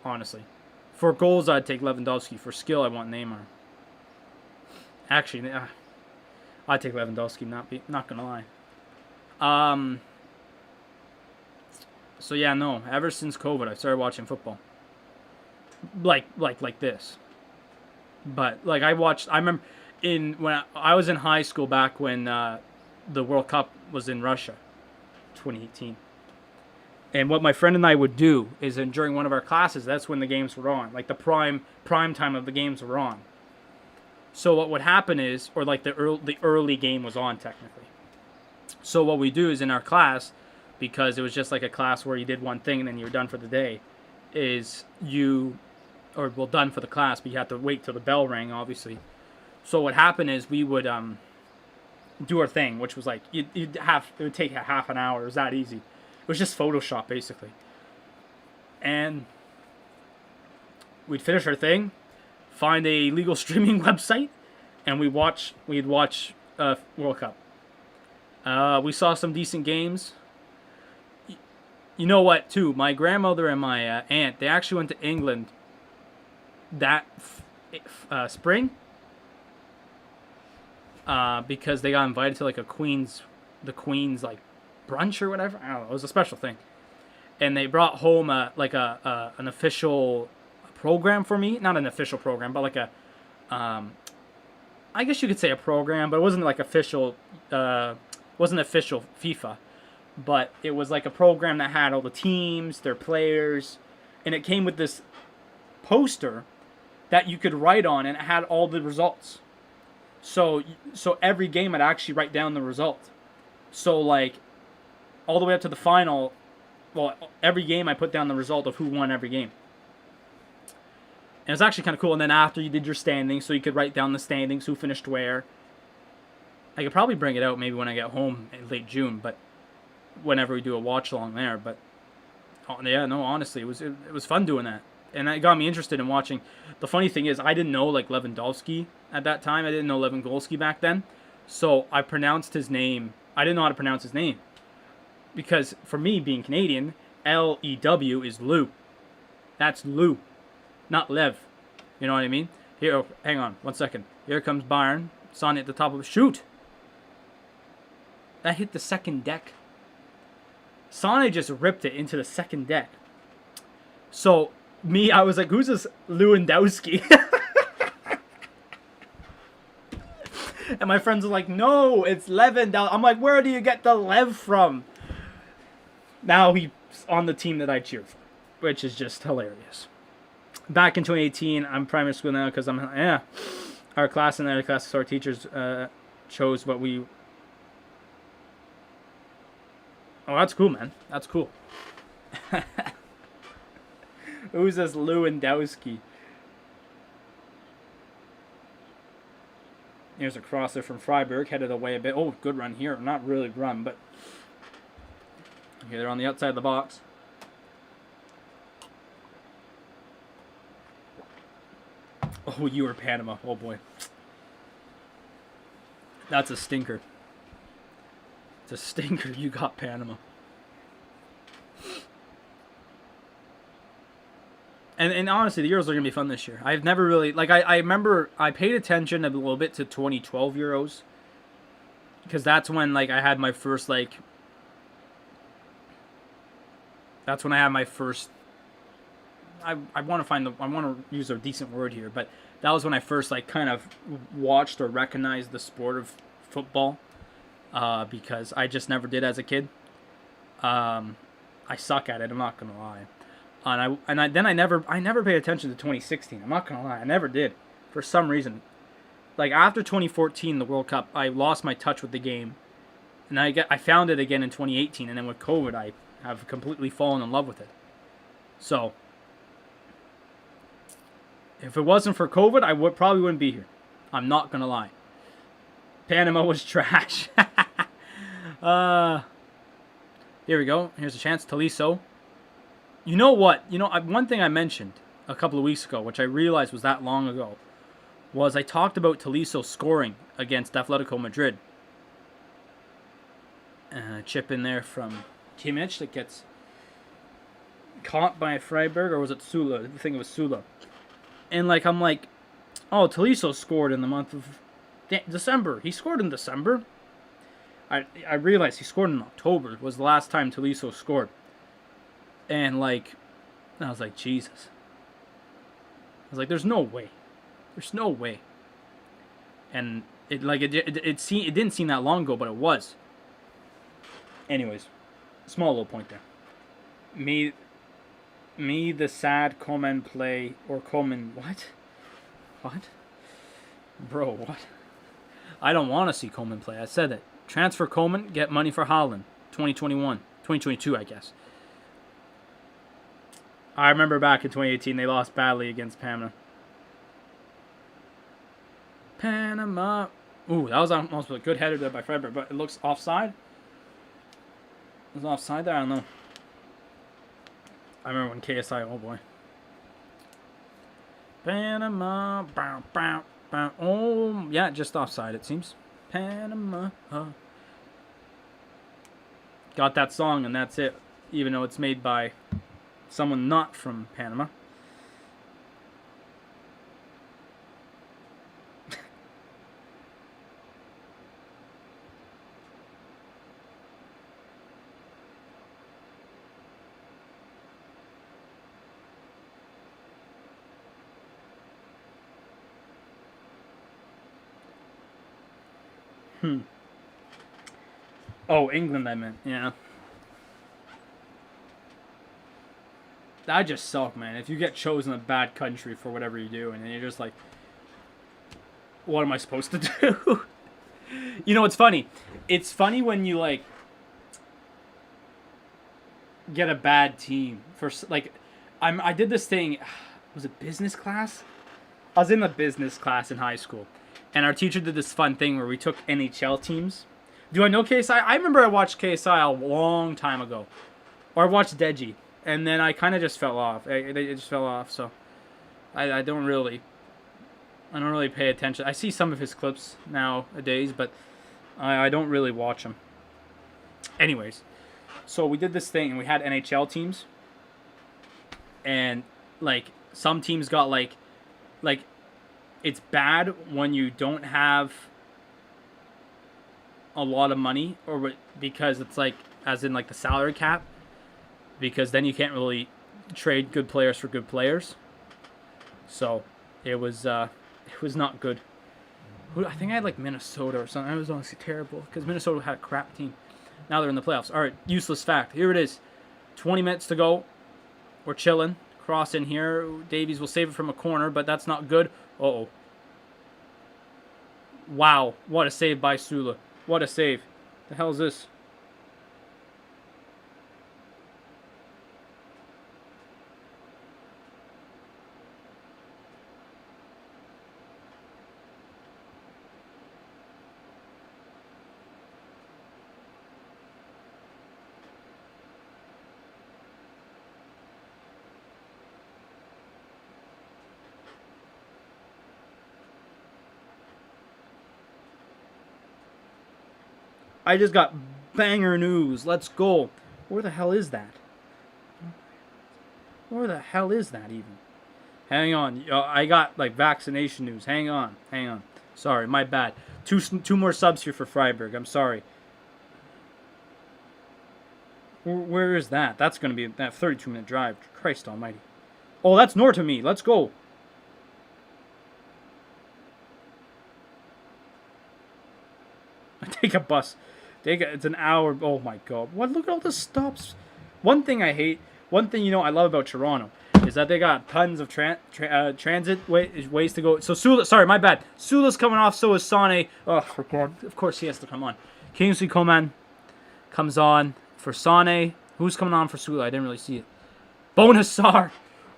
Honestly. For goals, I'd take Lewandowski. For skill, I want Neymar. Actually, I'd take Lewandowski, not gonna lie. So yeah, no. Ever since COVID, I started watching football. Like this. But I remember when I was in high school back when the World Cup was in Russia, 2018. And what my friend and I would do is during one of our classes, that's when the games were on, like the prime time of the games were on. So what would happen is, or like the early game was on technically. So what we do is in our class, because it was just like a class where you did one thing and then you were done for the day, done for the class, but you had to wait till the bell rang, obviously. So what happened is we would do our thing, which was like it would take a half an hour. It was that easy. It was just Photoshop basically, and we'd finish our thing, find a legal streaming website, and we'd watch World Cup. We saw some decent games. You know what? Too, my grandmother and my aunt, they actually went to England that spring. Because they got invited to like the Queen's like brunch or whatever. I don't know. It was a special thing, and they brought home an official program for me. Not an official program, but like I guess you could say a program, but it wasn't like official. Wasn't official FIFA, but it was like a program that had all the teams, their players, and it came with this poster that you could write on, and it had all the results. So every game I'd actually write down the result. So like all the way up to the final, well, every game I put down the result of who won every game. And it was actually kind of cool. And then after you did your standings, so you could write down the standings, who finished where. I could probably bring it out maybe when I get home in late June, but whenever we do a watch along there. But yeah, no, honestly, it was fun doing that. And that got me interested in watching. The funny thing is, I didn't know like Lewandowski at that time. I didn't know Lewandowski back then. So I pronounced his name. I didn't know how to pronounce his name. Because for me, being Canadian, Lew is Lou. That's Lou, not Lev. You know what I mean? Here, oh, hang on, 1 second. Here comes Bayern. Son at the top of the shoot. That hit the second deck. Sane just ripped it into the second deck. So I was like, who's this Lewandowski? And my friends are like, no, it's Lewandowski. I'm like, where do you get the Lev from? Now he's on the team that I cheer for, which is just hilarious. Back in 2018, I'm primary school now because our class and the other classes, our teachers chose what we... Oh, that's cool, man. That's cool. Who's this Lewandowski? Here's a crosser from Freiberg, headed away a bit. Oh, good run here. Not really run, but... Okay, they're on the outside of the box. Oh, you were Panama. Oh, boy. That's a stinker. It's a stinker. You got, Panama. And honestly, the Euros are gonna be fun this year. I've never really like I remember I paid attention a little bit to 2012 Euros because that's when like I had my first like that's when I had my first. I want to find the I want to use a decent word here, but that was when I first like kind of watched or recognized the sport of football because I just never did as a kid. I suck at it. I'm not gonna lie. Then I never paid attention to 2016. I'm not gonna lie, I never did, for some reason. Like after 2014, the World Cup, I lost my touch with the game, and I found it again in 2018, and then with COVID, I have completely fallen in love with it. So, if it wasn't for COVID, I probably wouldn't be here. I'm not gonna lie. Panama was trash. Here we go. Here's a chance. Tolisso. You know what? One thing I mentioned a couple of weeks ago, which I realized was that long ago, was I talked about Tolisso scoring against Atletico Madrid. And a chip in there from Kimmich that gets caught by Freiberg, or was it Sula? I think it was Sula. And I'm like, oh, Tolisso scored in the month of December. He scored in December. I realized he scored in October. Was the last time Tolisso scored. And I was like, Jesus. I was like, there's no way. There's no way. And it didn't seem that long ago, but it was. Anyways, small little point there. Me the sad Coman play or Coman what? What? Bro, what? I don't want to see Coman play. I said it. Transfer Coman, get money for Haaland. 2022, I guess. I remember back in 2018, they lost badly against Panama. Ooh, that was almost a good header there by Freiberg, but it looks offside. It was offside there? I don't know. I remember when KSI, oh boy. Panama, bow, bow, bow. Oh, yeah, just offside, it seems. Panama. Got that song, and that's it. Even though it's made by someone not from Panama. Oh, England, I meant. Yeah. That just sucks, man. If you get chosen a bad country for whatever you do, and then you're just like, what am I supposed to do? It's funny. It's funny when you, get a bad team. I did this thing, was it business class? I was in a business class in high school, and our teacher did this fun thing where we took NHL teams. Do I know KSI? I remember I watched KSI a long time ago. Or I watched Deji. And then I kind of just fell off. It just fell off, so I don't really pay attention. I see some of his clips nowadays, but I don't really watch them. Anyways, so we did this thing, and we had NHL teams. And, some teams got, it's bad when you don't have a lot of money, or because it's as in the salary cap, because then you can't really trade good players for good players. So it was not good. I think I had Minnesota or something. It was honestly terrible because Minnesota had a crap team. Now they're in the playoffs. All right, useless fact. Here it is. 20 minutes to go. We're chilling. Cross in here. Davies will save it from a corner, but that's not good. Uh-oh. Wow, what a save by Sula. What a save. The hell is this? I just got banger news. Let's go. Where the hell is that? Where the hell is that even? Hang on. I got like vaccination news. Hang on. Sorry, my bad. Two more subs here for Freiberg. I'm sorry. Where is that? That's going to be that 32-minute drive. Christ almighty. Oh, that's north of me. Let's go. I take a bus. It's an hour. Oh my god. What? Look at all the stops. One thing I hate. One thing I love about Toronto is that they got tons of transit ways to go. So Sula, sorry, my bad. Sula's coming off. So is Sane. Oh, for God. Of course he has to come on. Kingsley Coman comes on for Sane. Who's coming on for Sula? I didn't really see it. Bonasar,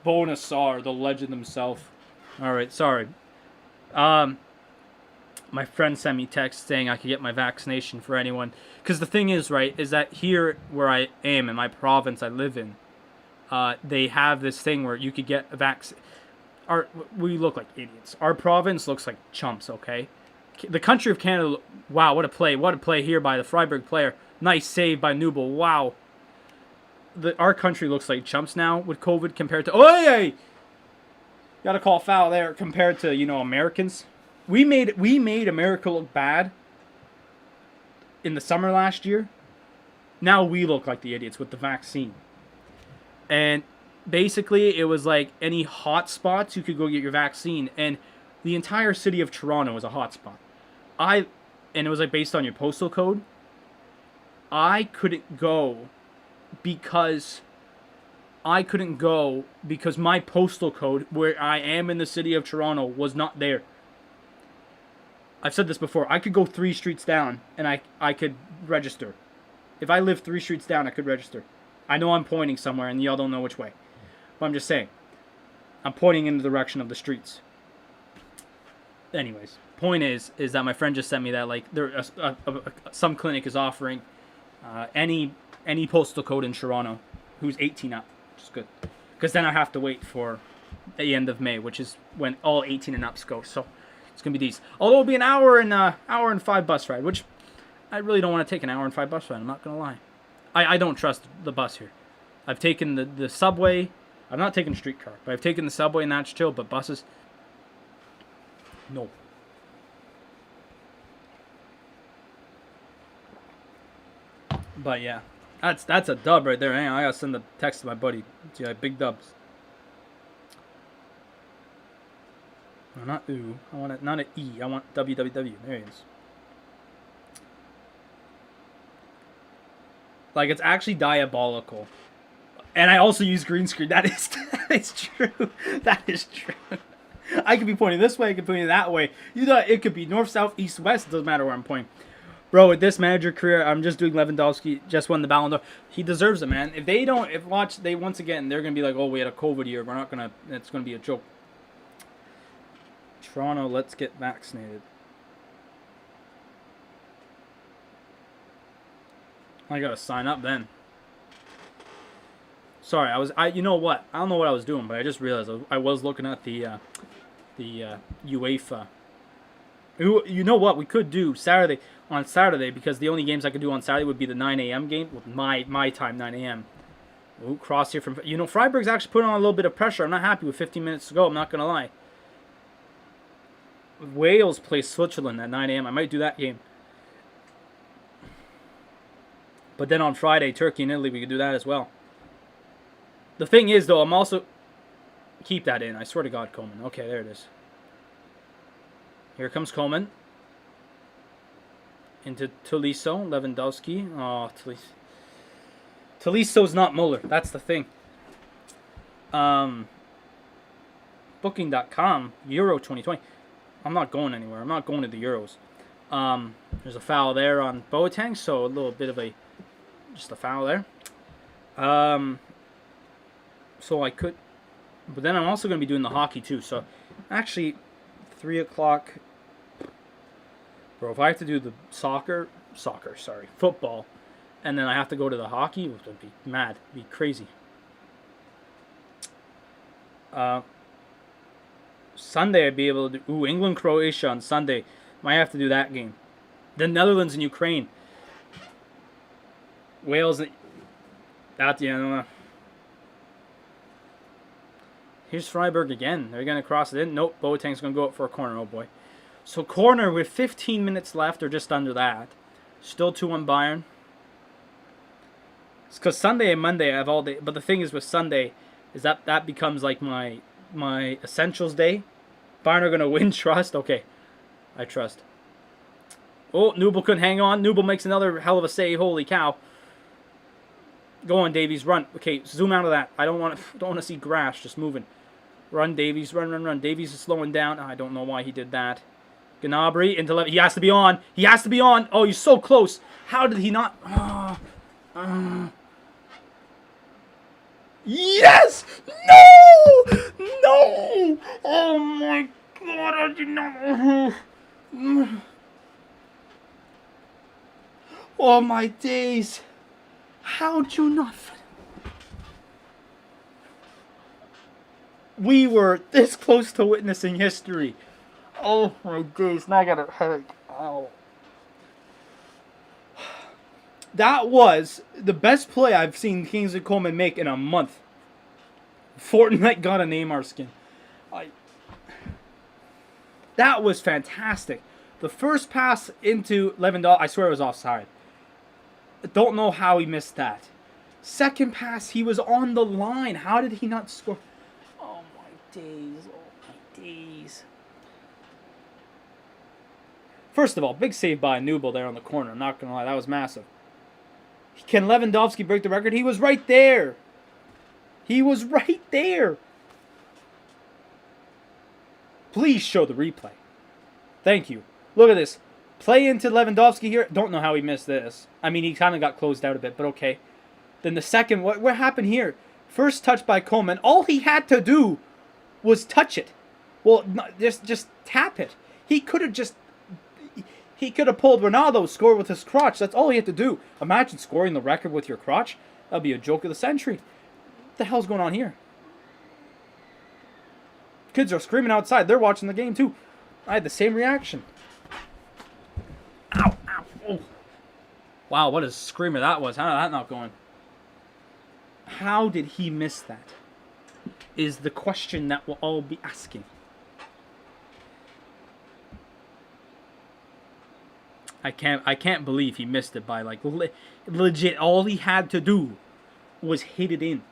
the legend himself. All right, sorry. My friend sent me text saying I could get my vaccination for anyone. Because the thing is, right, is that here where I am in my province I live in, they have this thing where you could get a vaccine. We look like idiots. Our province looks like chumps, okay? The country of Canada, wow, what a play here by the Freiberg player. Nice save by Nubel, wow. Our country looks like chumps now with COVID compared to... Oh, hey! Gotta call foul there compared to, Americans. We made America look bad in the summer last year. Now we look like the idiots with the vaccine. And basically, it was like any hot spots, you could go get your vaccine. And the entire city of Toronto was a hot spot. And it was like based on your postal code. I couldn't go because my postal code, where I am in the city of Toronto, was not there. I've said this before. I could go 3 streets down and I could register. If I live 3 streets down, I could register. I know I'm pointing somewhere and y'all don't know which way. But I'm just saying. I'm pointing in the direction of the streets. Anyways, point is that my friend just sent me that some clinic is offering any postal code in Toronto who's 18 up, which is good. Because then I have to wait for the end of May, which is when all 18 and ups go. So it's gonna be these. Although it'll be an hour and 5 bus ride, which I really don't want to take an hour and 5 bus ride. I'm not gonna lie. I don't trust the bus here. I've taken the subway. I've not taken a streetcar, but I've taken the subway and that's chill. But buses, no. But yeah, that's a dub right there. Hang on, I gotta send the text to my buddy. Yeah, big dubs. No, not ooh. I want it, not an E. I want WWW. There it is. Like, it's actually diabolical. And I also use green screen. That is true. That is true. I could be pointing this way. I could be pointing that way. It could be north, south, east, west. It doesn't matter where I'm pointing. Bro, with this manager career, I'm just doing Lewandowski. Just won the Ballon d'Or. He deserves it, man. Once again, they're going to be like, oh, we had a COVID year. We're not going to, it's going to be a joke. Toronto, let's get vaccinated. I got to sign up then. Sorry, you know what? I don't know what I was doing, but I just realized I was looking at the UEFA. You know what? We could do on Saturday, because the only games I could do on Saturday would be the 9 a.m. game, with my time, 9 a.m. Ooh, cross here from... Freiberg's actually putting on a little bit of pressure. I'm not happy with 15 minutes to go. I'm not going to lie. Wales plays Switzerland at 9 a.m. I might do that game. But then on Friday, Turkey and Italy, we could do that as well. The thing is, though, I'm also... Keep that in. I swear to God, Coleman. Okay, there it is. Here comes Coleman. Into Tolisso. Lewandowski. Oh, Tolisso. Tolisso's not Muller. That's the thing. Booking.com. Euro 2020. I'm not going anywhere. I'm not going to the Euros. There's a foul there on Boateng, so a little bit of just a foul there. So I could, but then I'm also going to be doing the hockey too. So actually, 3 o'clock. Bro, if I have to do the football, and then I have to go to the hockey, it would be mad. It'd be crazy. Sunday I'd be able to do England Croatia on Sunday. Might have to do that game. The Netherlands and Ukraine. Wales. That, yeah, I don't know. Here's Freiberg again. They're going to cross it in. Nope, Boateng's going to go up for a corner. Oh, boy. So corner with 15 minutes left or just under that. Still 2-1 Bayern. It's because Sunday and Monday I have all day. But the thing is with Sunday is that becomes like my essentials day. Bayern are going to win. Trust. Okay. I trust. Oh, Nubel couldn't hang on. Nubel makes another hell of a save. Holy cow. Go on, Davies. Run. Okay, zoom out of that. I don't want to see grass just moving. Run, Davies. Run, run, run. Davies is slowing down. I don't know why he did that. Gnabry into left. He has to be on. He has to be on. Oh, he's so close. How did he not? Yes! No! No! Oh my God! I did not. Oh my days! How'd you not? We were this close to witnessing history. Oh my days! Now I got a headache. Ow. That was the best play I've seen Kingsley Coman make in a month. Fortnite got a Neymar skin. That was fantastic. The first pass into Lewandowski, I swear it was offside. I don't know how he missed that. Second pass, he was on the line. How did he not score? Oh my days. Oh my days. First of all, big save by Nubel there on the corner. I'm not going to lie, that was massive. Can Lewandowski break the record? He was right there. He was right there. Please show the replay. Thank you. Look at this. Play into Lewandowski here. Don't know how he missed this. I mean, he kind of got closed out a bit, but okay. Then the second, what happened here? First touch by Coman. All he had to do was touch it. Well, just tap it. He could have pulled Ronaldo, scored with his crotch. That's all he had to do. Imagine scoring the record with your crotch. That'd be a joke of the century. What the hell's going on here? Kids are screaming outside. They're watching the game too. I had the same reaction. Ow, ow, oh. Wow, what a screamer that was. How did that not go in? How did he miss that? Is the question that we'll all be asking. I can't believe he missed it by like legit. All he had to do was hit it in,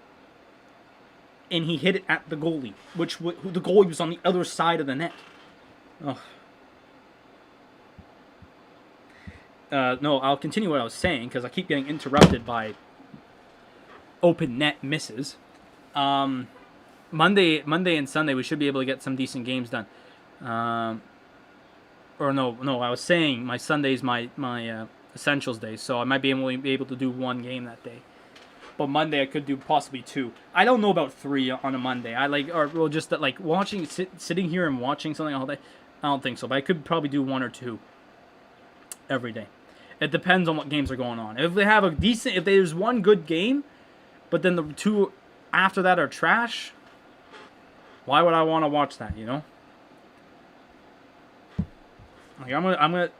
and he hit it at the goalie, which the goalie was on the other side of the net. Oh. No, I'll continue what I was saying because I keep getting interrupted by open net misses. Monday and Sunday we should be able to get some decent games done. Or no, I was saying my Sunday's my essentials day, so I might be able to do one game that day. But Monday I could do possibly two. I don't know about three on a Monday. Just that like watching, sitting here and watching something all day. I don't think so, but I could probably do one or two every day. It depends on what games are going on. If they have if there's one good game, but then the two after that are trash, why would I want to watch that? You know. Like I'm gonna.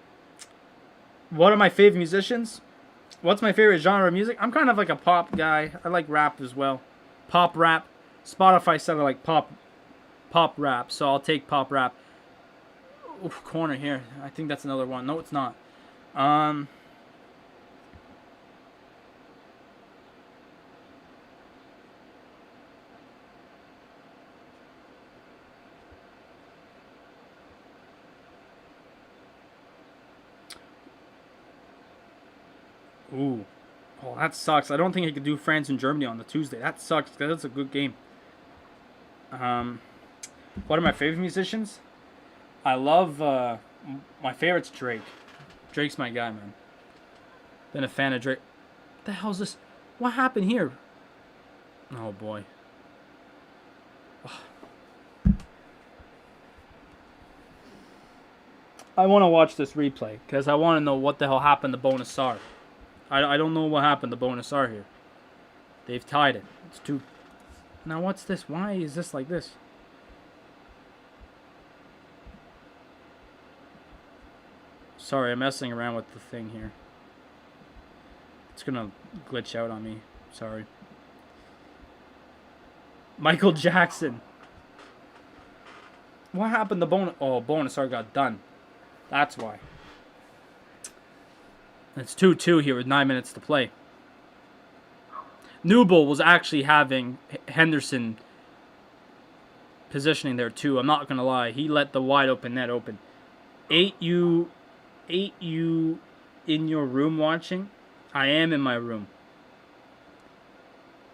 What are my favorite musicians? What's my favorite genre of music? I'm kind of like a pop guy. I like rap as well. Pop rap. Spotify said I like pop rap, so I'll take pop rap. Oof, corner here. I think that's another one. No, it's not. Ooh. Oh, that sucks. I don't think I could do France and Germany on the Tuesday. That sucks, because that's a good game. What are my favorite musicians? I love, my favorite's Drake. Drake's my guy, man. Been a fan of Drake. What the hell's this? What happened here? Oh, boy. Ugh. I want to watch this replay, because I want to know what the hell happened to Bonasar. I don't know what happened to Bonasar here. They've tied it. It's too... Now what's this? Why is this like this? Sorry, I'm messing around with the thing here. It's gonna glitch out on me. Sorry. Michael Jackson. What happened to bonus? Oh, bonus already got done. That's why. It's 2-2 here with 9 minutes to play. Newble was actually having Henderson positioning there too. I'm not gonna lie. He let the wide open net open. 8U in your room watching? I am in my room.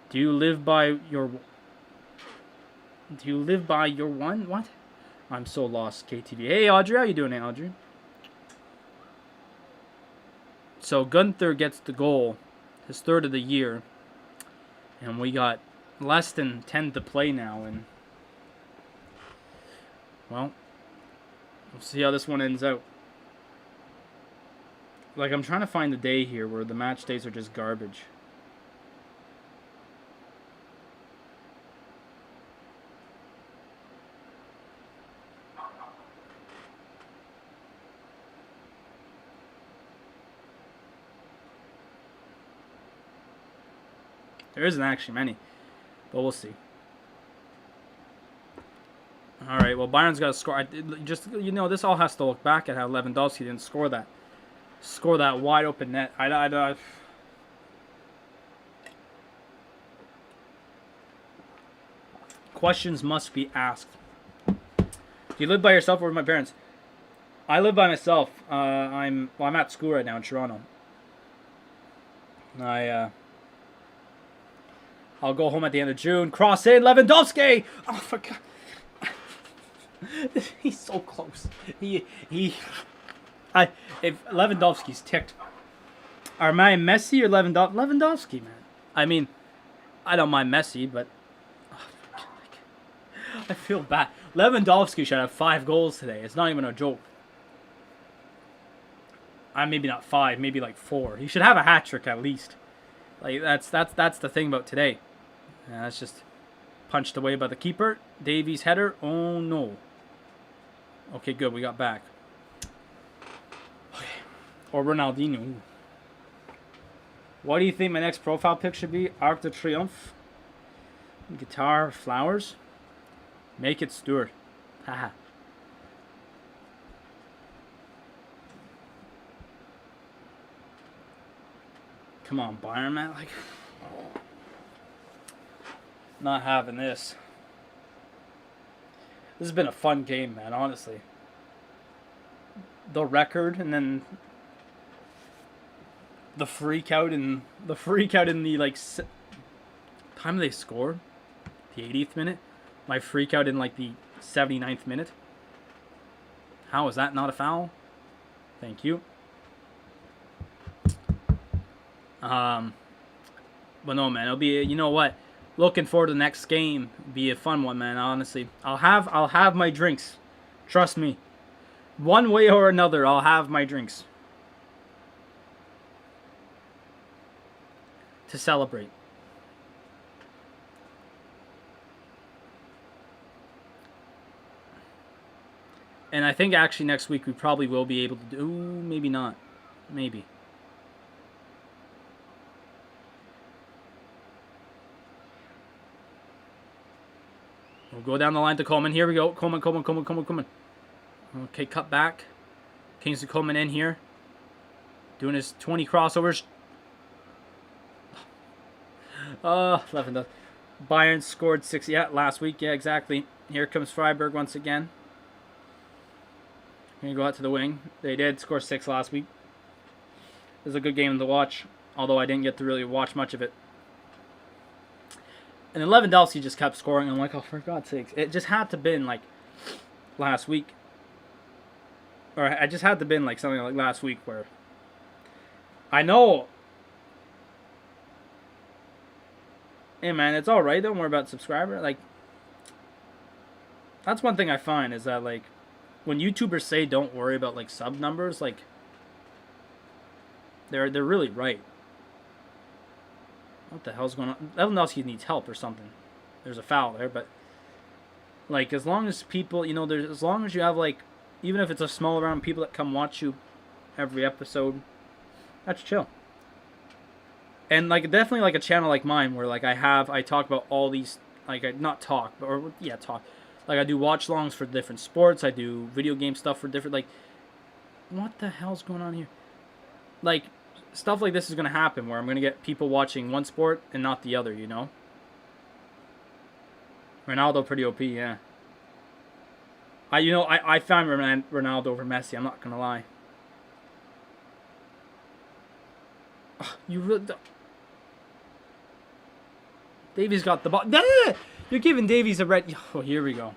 Do you live by your one? What? I'm so lost, KTV. Hey, Audrey. How you doing, Audrey? So, Gunther gets the goal. His third of the year. And we got less than 10 to play now. And, well, we'll see how this one ends out. Like, I'm trying to find the day here where the match days are just garbage. There isn't actually many, but we'll see. All right, well, Bayern's got to score. This all has to look back at how Lewandowski didn't score that wide open net. Questions must be asked. Do you live by yourself or with my parents? I live by myself. I'm at school right now in Toronto. I'll go home at the end of June. Cross in, Lewandowski! Oh, for God. He's so close. If Lewandowski's ticked. Am I Messi or Lewandowski? Lewandowski, man. I mean, I don't mind Messi, but I feel bad. Lewandowski should have 5 goals today. It's not even a joke. Maybe not 5, maybe like 4. He should have a hat trick at least. Like that's the thing about today. That's just punched away by the keeper. Davies header. Oh no. Okay, good. We got back. Okay. Or Ronaldinho. Ooh. What do you think my next profile pic should be? Arc de Triomphe. Guitar, flowers. Make it Stewart. Haha. Come on, Bayern, man. Like, not having this. This has been a fun game, man, honestly. The record and then the freak out in the like time they score, the 80th minute. My freak out in like the 79th minute. How is that not a foul? Thank you. But no, man, it'll be, you know what? Looking forward to the next game. Be a fun one, man, honestly. I'll have my drinks. Trust me. One way or another, I'll have my drinks. To celebrate. And I think actually next week we probably will be able to do, maybe not. Maybe. We'll go down the line to Coleman. Here we go. Coleman. Okay, cut back. Kingsley Coleman in here. Doing his 20 crossovers. Lewandowski. Bayern scored 6. Yeah, last week. Yeah, exactly. Here comes Freiberg once again. Going to go out to the wing. They did score 6 last week. It was a good game to watch, although I didn't get to really watch much of it. And then Lewandowski just kept scoring. I'm like, oh, for God's sakes. It just had to been like last week. Or I just had to been like something like last week where I know. Hey, man, it's all right. Don't worry about subscriber. Like, that's one thing I find is that, like, when YouTubers say don't worry about, like, sub numbers, like, they're really right. What the hell's going on? Lewandowski needs help or something. There's a foul there, but like as long as people, you know, as long as you have like, even if it's a small amount of people that come watch you every episode, that's chill. And like definitely like a channel like mine where like I talk about all these like talk. Like, I do watch-alongs for different sports. I do video game stuff for different, like, what the hell's going on here? Like, stuff like this is going to happen where I'm going to get people watching one sport and not the other, you know? Ronaldo pretty OP, yeah. I found Ronaldo over Messi, I'm not going to lie. You really... Davies got the ball. You're giving Davies a red... Oh, here we go.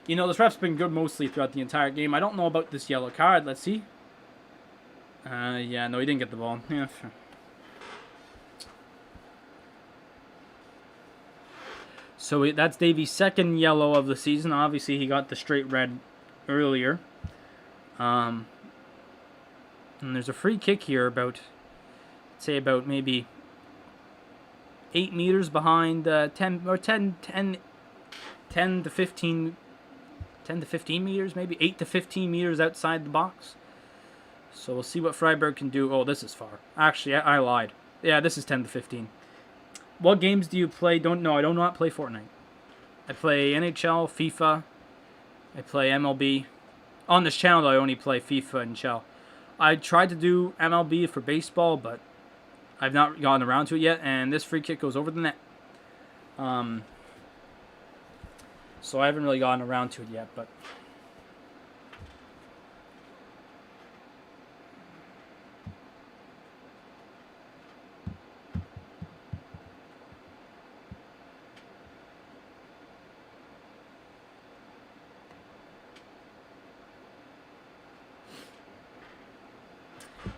You know, this ref's been good mostly throughout the entire game. I don't know about this yellow card. Let's see. Yeah, no, he didn't get the ball. Yeah. So that's Davies' second yellow of the season. Obviously, he got the straight red earlier. And there's a free kick here about, say, about maybe 8 meters behind 10 to 15 meters, maybe 8 to 15 meters outside the box. So we'll see what Freiberg can do. Oh, this is far. Actually, I lied. Yeah, this is 10 to 15. What games do you play? I do not play Fortnite. I play NHL, FIFA. I play MLB. On this channel, I only play FIFA and NHL. I tried to do MLB for baseball, but I've not gotten around to it yet. And this free kick goes over the net. So I haven't really gotten around to it yet, but...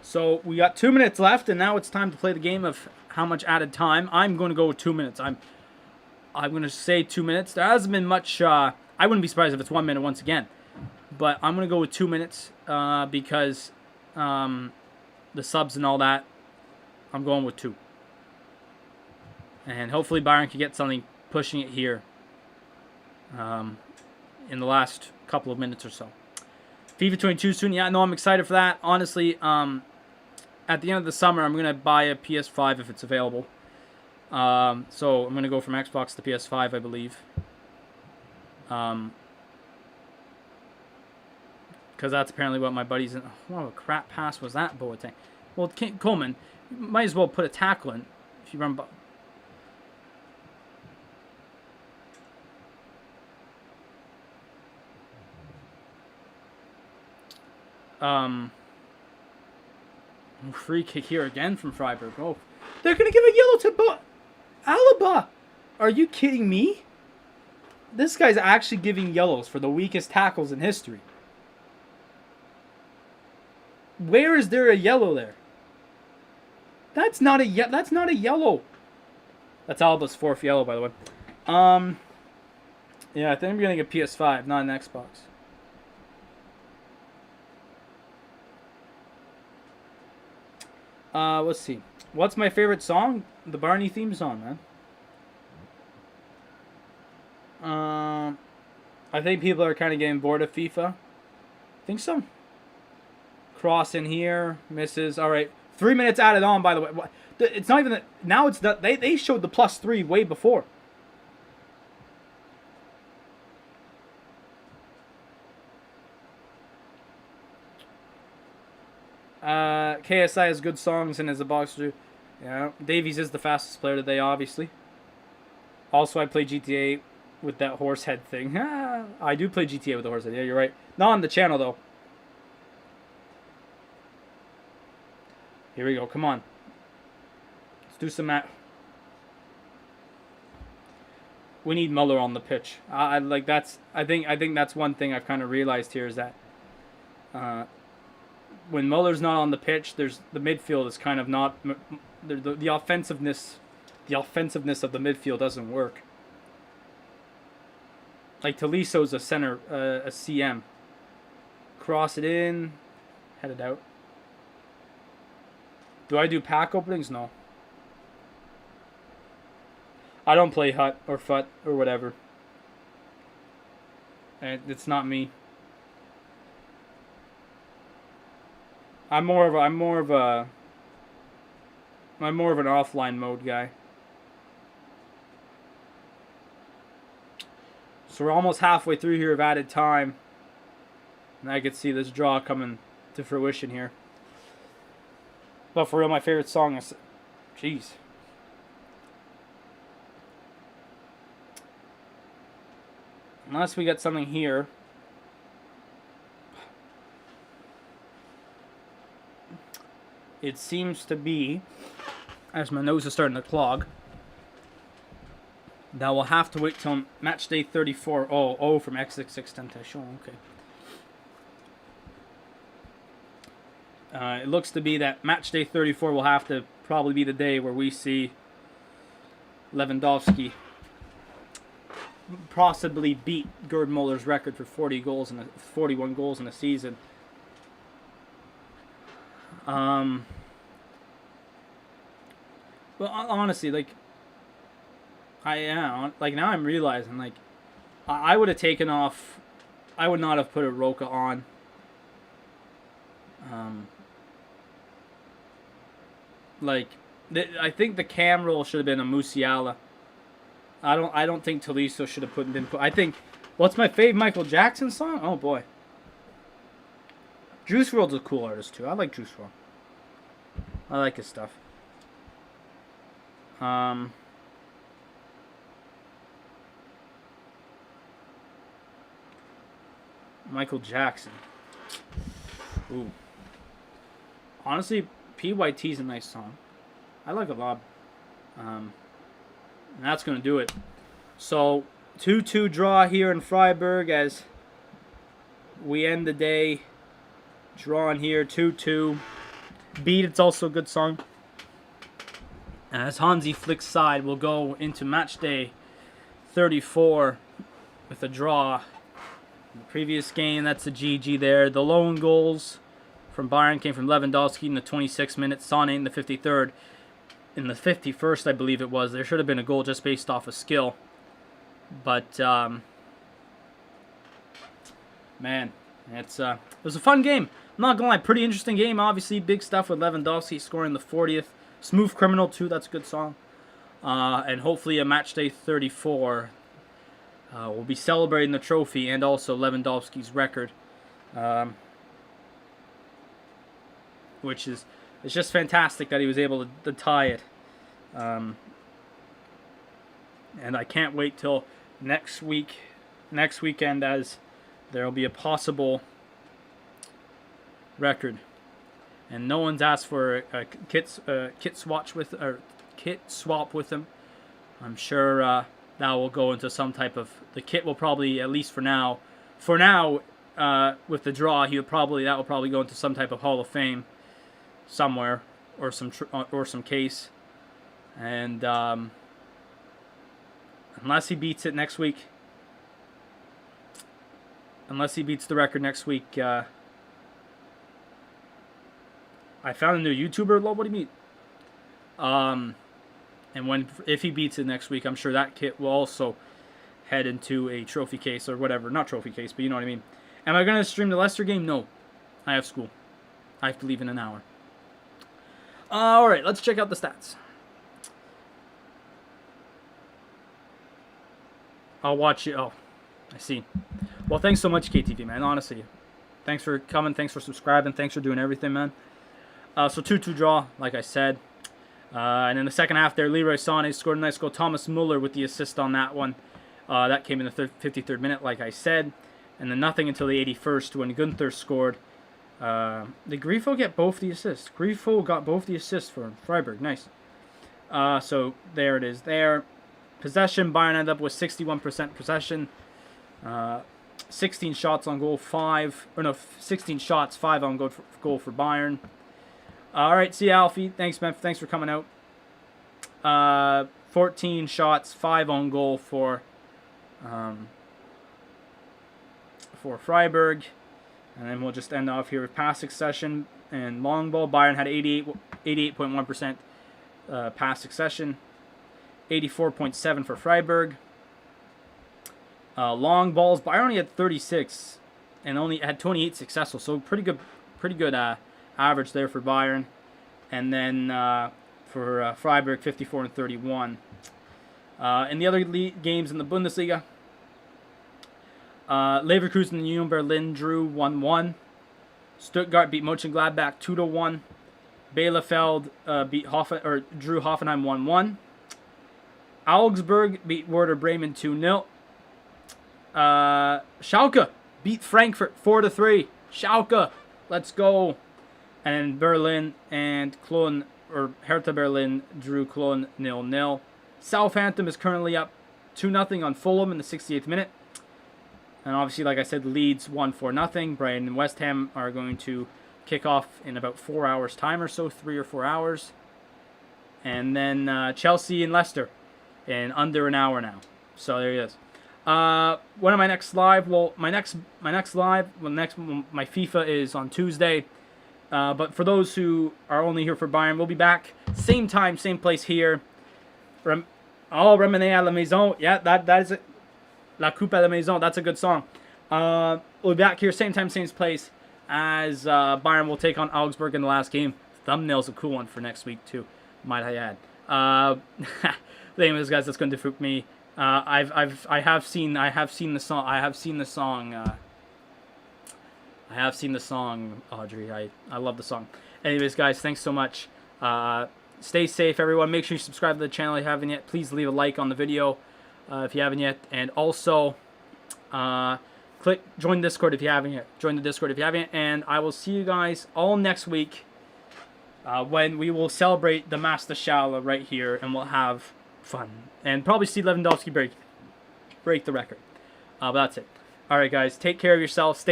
So we got 2 minutes left, and now it's time to play the game of how much added time. I'm going to go with 2 minutes. I'm going to say 2 minutes. There hasn't been much. I wouldn't be surprised if it's 1 minute once again, but I'm going to go with 2 minutes because the subs and all that. I'm going with 2, and hopefully Bayern can get something pushing it here in the last couple of minutes or so. FIFA 22 soon. Yeah, no, I'm excited for that. Honestly, at the end of the summer, I'm going to buy a PS5 if it's available. So I'm going to go from Xbox to PS5, I believe. Because that's apparently what my buddies... What a crap pass was that, Boateng? Well, Coleman, you might as well put a tackle in if you run... Free kick here again from Freiberg. Oh, they're going to give a yellow to Alaba. Are you kidding me? This guy's actually giving yellows for the weakest tackles in history. Where is there a yellow there? That's not a yellow. That's Alaba's 4th yellow, by the way. Yeah, I think I'm going to get PS5, not an Xbox. Let's see. What's my favorite song? The Barney theme song, man. I think people are kind of getting bored of FIFA. Think so. Cross in here. Misses. All right. 3 minutes added on, by the way. It's not even... Now it's... They showed the +3 way before. KSI has good songs and is a boxer. Yeah, Davies is the fastest player today, obviously. Also, I play GTA with that horse head thing. I do play GTA with the horse head. Yeah, you're right. Not on the channel, though. Here we go. Come on. Let's do some... We need Muller on the pitch. I think that's one thing I've kind of realized here is that... when Muller's not on the pitch, the midfield is kind of not the offensiveness. The offensiveness of the midfield doesn't work. Like Toliso's a center, a CM. Cross it in, head it out. Do I do pack openings? No. I don't play Hut or Fut or whatever. And it's not me. I'm more of an offline mode guy. So we're almost halfway through here of added time. And I could see this draw coming to fruition here. But for real, my favorite song is... Jeez. Unless we get something here. It seems to be, as my nose is starting to clog, that we'll have to wait till match day 34. Oh, from XX Tentation. Okay. It looks to be that match day 34 will have to probably be the day where we see Lewandowski possibly beat Gerd Muller's record for 41 goals in a season. Well, honestly, like, now I'm realizing, like, I would have taken off. I would not have put a Roca on. I think the cam roll should have been a Musiala. I don't think Tolisso should have been put. I think, what's my fave Michael Jackson song? Oh boy, Juice WRLD's a cool artist too. I like Juice WRLD. I like his stuff. Michael Jackson. Ooh. Honestly, PYT's a nice song. I like it a lot. And that's going to do it. So, 2-2 draw here in Freiberg as we end the day. Drawn here, 2-2. Beat, it's also a good song. As Hansi Flick's side will go into match day 34 with a draw. In the previous game, that's a GG there. The lone goals from Bayern came from Lewandowski in the 26th minute, Sané in the 53rd. In the 51st, I believe it was, there should have been a goal just based off of skill. But, man, it was a fun game. I'm not going to lie, pretty interesting game. Obviously, big stuff with Lewandowski scoring the 40th. Smooth Criminal, too, that's a good song. And hopefully a match day 34. We'll be celebrating the trophy and also Lewandowski's record. Which is, it's just fantastic that he was able to tie it. And I can't wait till next weekend, as there will be a possible record. And no one's asked for a kit swap with him. I'm sure that will go into some type of, the kit will probably, at least for now, with the draw, that will probably go into some type of Hall of Fame somewhere, or some case. And unless he beats it next week, unless he beats the record next week, I found a new YouTuber. What do you mean? And if he beats it next week, I'm sure that kit will also head into a trophy case or whatever. Not trophy case, but you know what I mean. Am I going to stream the Leicester game? No. I have school. I have to leave in an hour. Alright, let's check out the stats. I'll watch you. Oh, I see. Well, thanks so much, KTV, man. Honestly. Thanks for coming. Thanks for subscribing. Thanks for doing everything, man. So 2-2 draw, like I said. And in the second half there, Leroy Sané scored a nice goal. Thomas Muller with the assist on that one. That came in the 53rd minute, like I said. And then nothing until the 81st when Gunther scored. Did Grifo get both the assists? Grifo got both the assists for Freiberg. Nice. So there it is there. Possession, Bayern ended up with 61% possession. 16 shots on goal, 16 shots, 5 on goal for Bayern. Alright, see you, Alfie. Thanks, man. Thanks for coming out. 14 shots, 5 on goal for Freiberg. And then we'll just end off here with pass succession and long ball. Bayern had 88.1% pass succession. 84.7 for Freiberg. Long balls, Bayern only had 36 and only had 28 successful. So pretty good average there for Bayern. And then for Freiberg, 54 and 31. In the other games in the Bundesliga, Leverkusen and Union Berlin drew 1-1. Stuttgart beat Mönchengladbach 2-1. Bielefeld drew Hoffenheim 1-1. Augsburg beat Werder Bremen 2-0. Schalke beat Frankfurt 4-3. Schalke, let's go. And Berlin and Cologne, or Hertha Berlin, drew Cologne 0-0. Southampton is currently up 2-0 on Fulham in the 68th minute. And obviously, like I said, Leeds won 4-0. Brighton and West Ham are going to kick off in about 4 hours' time or so, 3 or 4 hours. And then Chelsea and Leicester in under an hour now. So there he is. When am I next live? Well, my FIFA is on Tuesday. But for those who are only here for Bayern, we'll be back same time, same place here. Ramener à la maison. Yeah, that is it. La Coupe à la maison. That's a good song. We'll be back here same time, same place as Bayern will take on Augsburg in the last game. Thumbnail's a cool one for next week too, might I add. Anyways, guys, that's going to do for me. I have seen the song, Audrey. I love the song. Anyways, guys, thanks so much. Stay safe, everyone. Make sure you subscribe to the channel if you haven't yet. Please leave a like on the video if you haven't yet. And also, join Discord if you haven't yet. Join the Discord if you haven't yet. And I will see you guys all next week when we will celebrate the Master Zuccala right here. And we'll have fun. And probably see Lewandowski break the record. But that's it. All right, guys. Take care of yourself. Stay